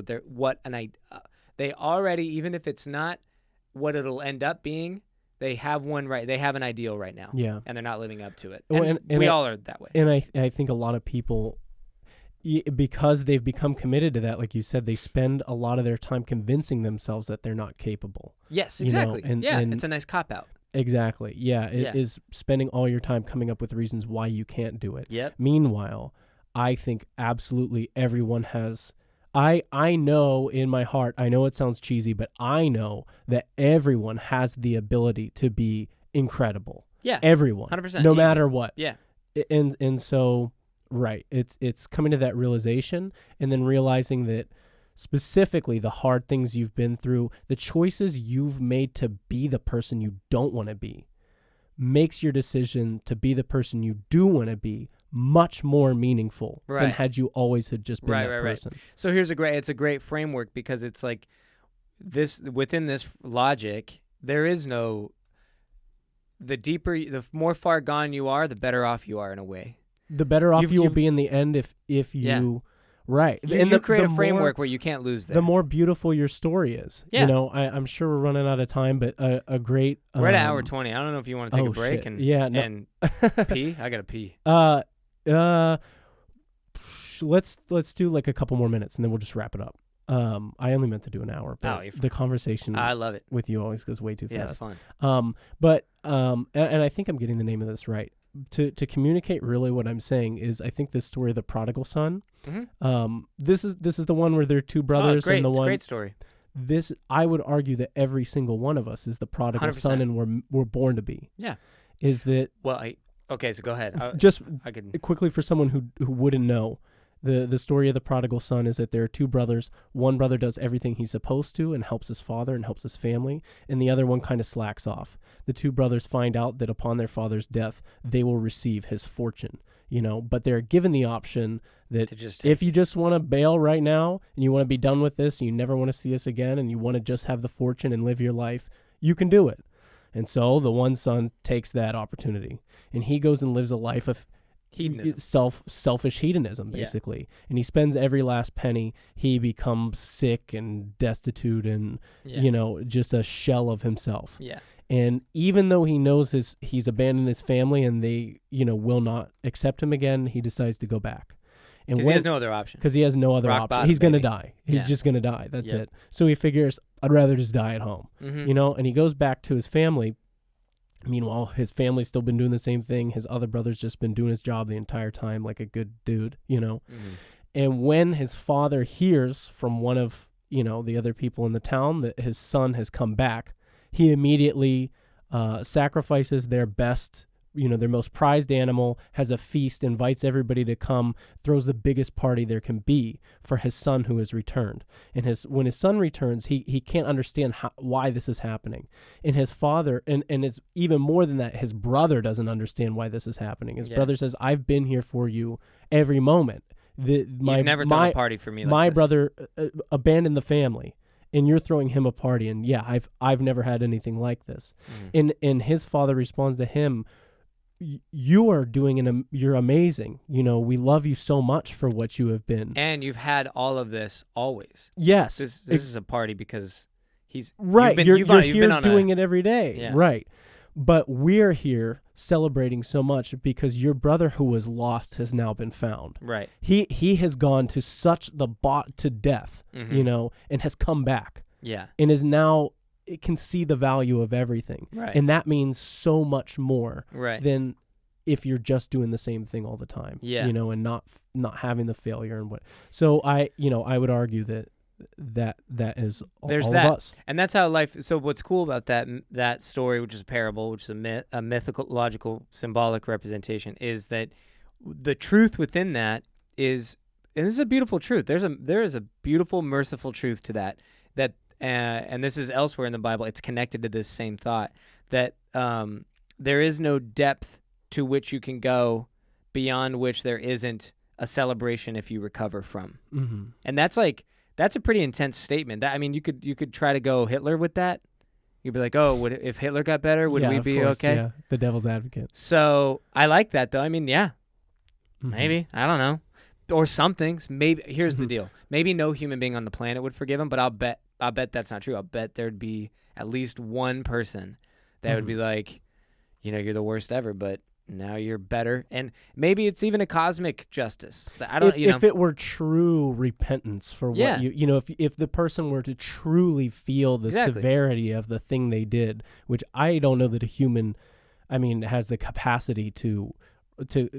they already, even if it's not what it'll end up being, they have one right. They have an ideal right now. Yeah, and they're not living up to it. And we all are that way. And I think a lot of people, because they've become committed to that, like you said, they spend a lot of their time convincing themselves that they're not capable. Yes, exactly. And it's a nice cop-out. Exactly. Yeah, it is spending all your time coming up with reasons why you can't do it. Yep. Meanwhile, I think absolutely everyone has... I know in my heart, I know it sounds cheesy, but I know that everyone has the ability to be incredible. Yeah. Everyone. 100%. No matter what. Yeah. And so... Right. It's coming to that realization, and then realizing that specifically the hard things you've been through, the choices you've made to be the person you don't want to be, makes your decision to be the person you do want to be much more meaningful than had you always had just been that person. Right. So it's a great framework, because it's like this, within this logic, there is no, the more far gone you are, the better off you are in a way. The better off you will be in the end if you right. You create a framework where you can't lose there. The more beautiful your story is. Yeah. I'm sure we're running out of time, but a great... we're at an hour 20. I don't know if you want to take a break and pee. I got to pee. Let's do like a couple more minutes, and then we'll just wrap it up. I only meant to do an hour, but the conversation I love it with you always goes way too fast. Yeah, it's fun. And I think I'm getting the name of this right. To communicate really what I'm saying is, I think this story of the prodigal son. This is the one where there are two brothers, great. and the It's one a great story. This, I would argue that every single one of us is the prodigal 100%. Son, and we're born to be. Yeah. Is that okay? So go ahead. I could quickly, for someone who wouldn't know. The story of the prodigal son is that there are two brothers. One brother does everything he's supposed to and helps his father and helps his family, and the other one kind of slacks off. The two brothers find out that upon their father's death, they will receive his fortune, but they're given the option that if you just want to bail right now and you want to be done with this, and you never want to see us again, and you want to just have the fortune and live your life, you can do it. And so the one son takes that opportunity, and he goes and lives a life of hedonism. Selfish hedonism, basically. And he spends every last penny. He becomes sick and destitute and, just a shell of himself. Yeah. And even though he knows he's abandoned his family and they, will not accept him again, he decides to go back. Because he has no other option. Because he has no other option. He's going to die. He's just going to die. That's it. So he figures, I'd rather just die at home. And he goes back to his family. Meanwhile, his family's still been doing the same thing. His other brother's just been doing his job the entire time like a good dude, And when his father hears from one of, the other people in the town that his son has come back, he immediately sacrifices their best, their most prized animal, has a feast, invites everybody to come, throws the biggest party there can be for his son who has returned. And when his son returns, he can't understand why this is happening. And his father, and it's even more than that, his brother doesn't understand why this is happening. His brother says, I've been here for you every moment. You've never thrown a party for me like my this. brother abandoned the family, and you're throwing him a party, and I've never had anything like this. And his father responds to him, you are you're amazing. We love you so much for what you have been. And you've had all of this always. Yes. This is a party because he's... Right. You're here doing it every day. Yeah. Right. But we're here celebrating so much because your brother who was lost has now been found. Right. He has gone to such to death, and has come back. Yeah. And is now... it can see the value of everything. Right. And that means so much more right. than if you're just doing the same thing all the time. Yeah. And not having the failure and what. So I would argue that is all There's of that. us. And that's how life. So what's cool about that story, which is a parable, which is a mythological symbolic representation, is that the truth within that is, and this is a beautiful truth. There is a beautiful, merciful truth to that. And this is elsewhere in the Bible. It's connected to this same thought that there is no depth to which you can go beyond which there isn't a celebration if you recover from. Mm-hmm. And that's a pretty intense statement. You could try to go Hitler with that. You'd be like, oh, if Hitler got better, would we be okay? Yeah, the devil's advocate. So I like that though. Mm-hmm. Maybe, I don't know, or some things. Maybe here's the deal. Maybe no human being on the planet would forgive him, but I'll bet that's not true. I'll bet there'd be at least one person that would be like, you're the worst ever, but now you're better. And maybe it's even a cosmic justice. I don't. If it were true repentance for what if the person were to truly feel the severity of the thing they did, which I don't know that a human, has the capacity to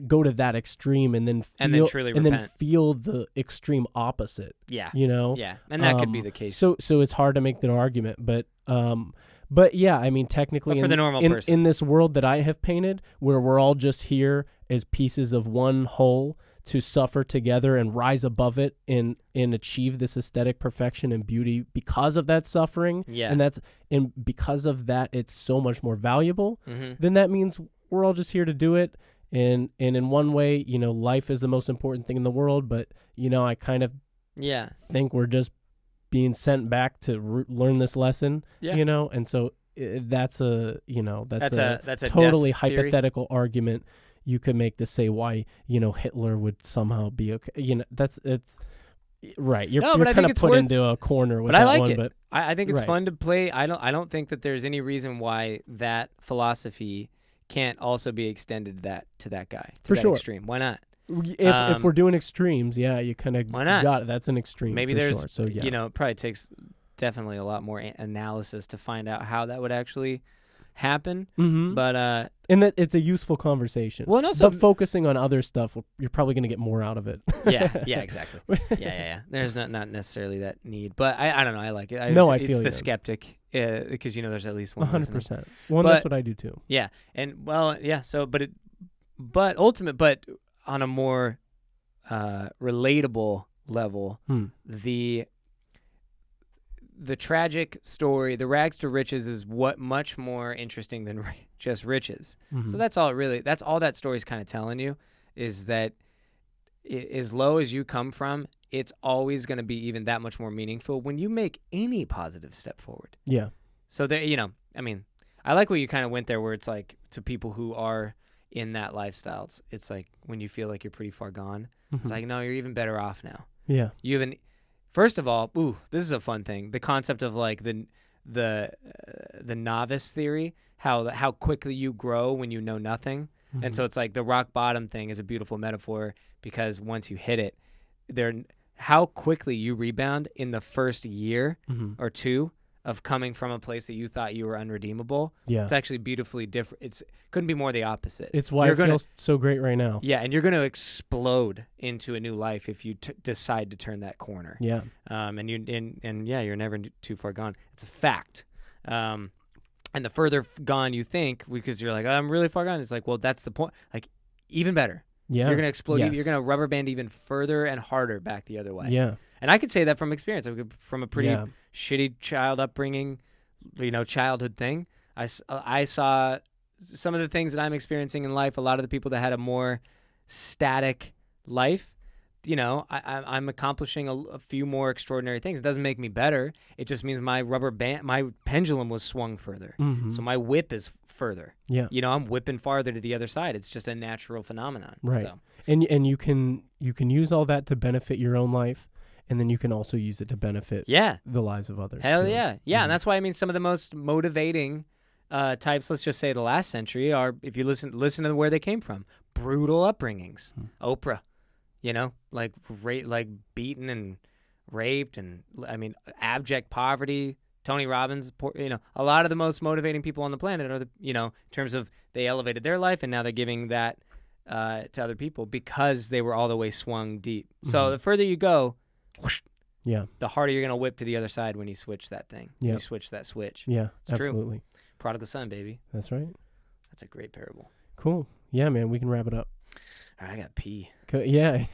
go to that extreme and then truly repent. Then feel the extreme opposite. Yeah. Yeah. And that could be the case. So it's hard to make that argument, but yeah, technically for the normal person in this world that I have painted, where we're all just here as pieces of one whole to suffer together and rise above it and achieve this aesthetic perfection and beauty because of that suffering. Yeah. And because of that, it's so much more valuable. Mm-hmm. Then that means we're all just here to do it. And in one way, life is the most important thing in the world, but, I kind of think we're just being sent back to learn this lesson, and so that's a totally hypothetical argument you could make to say why, Hitler would somehow be okay. It's right. You're kind of put into a corner with but that I like one, it. but I think it's fun to play. I don't think that there's any reason why that philosophy can't also be extended to that guy, to that extreme. Why not? If we're doing extremes, you kind of got it. That's an extreme. Maybe for there's, sure. So it probably takes definitely a lot more analysis to find out how that would actually happen. Mm-hmm. But and that it's a useful conversation. Well, no, so but focusing on other stuff, you're probably going to get more out of it. yeah, exactly. Yeah. There's not necessarily that need, but I don't know. I like it. I feel it's you. the skeptic, because there's at least one. 100%. Well, that's what I do too. Yeah, and So, but on a more relatable level, the tragic story, the rags to riches, is much more interesting than just riches. Mm-hmm. So that's all that story's kind of telling you, is that as low as you come from, it's always going to be even that much more meaningful when you make any positive step forward. Yeah. So there, I like what you kind of went there, where it's like, to people who are in that lifestyle, it's like when you feel like you're pretty far gone, it's like, no, you're even better off now. Yeah. First of all, this is a fun thing. The concept of like the novice theory, how quickly you grow when you know nothing. Mm-hmm. And so it's like the rock bottom thing is a beautiful metaphor, because once you hit it, how quickly you rebound in the first year or two of coming from a place that you thought you were unredeemable. Yeah. It's actually beautifully different. It couldn't be more the opposite. It's why it feels so great right now. Yeah, and you're going to explode into a new life if you decide to turn that corner. Yeah. You're never too far gone. It's a fact. And the further gone you think, because you're like, oh, I'm really far gone. It's like, well, that's the point. Like, even better. Yeah. You're going to explode. Yes. You're going to rubber band even further and harder back the other way. Yeah. And I could say that from experience. From a pretty Yeah. shitty child upbringing, childhood thing. I saw some of the things that I'm experiencing in life. A lot of the people that had a more static life, I'm accomplishing a few more extraordinary things. It doesn't make me better. It just means my pendulum was swung further. Mm-hmm. So my whip is further. Yeah. I'm whipping farther to the other side. It's just a natural phenomenon. Right. So. And you can use all that to benefit your own life, and then you can also use it to benefit the lives of others. Hell too. yeah. Yeah, and that's why some of the most motivating types, let's just say the last century, are, if you listen to where they came from, brutal upbringings. Oprah, like beaten and raped, and abject poverty. Tony Robbins, a lot of the most motivating people on the planet are in terms of they elevated their life and now they're giving that to other people because they were all the way swung deep. So the further you go, whoosh, the harder you're gonna whip to the other side when you switch that thing. When you switch that switch. Yeah, it's absolutely. True. Prodigal son, baby. That's right. That's a great parable. Cool. Yeah, man. We can wrap it up. All right, I got pee. Yeah.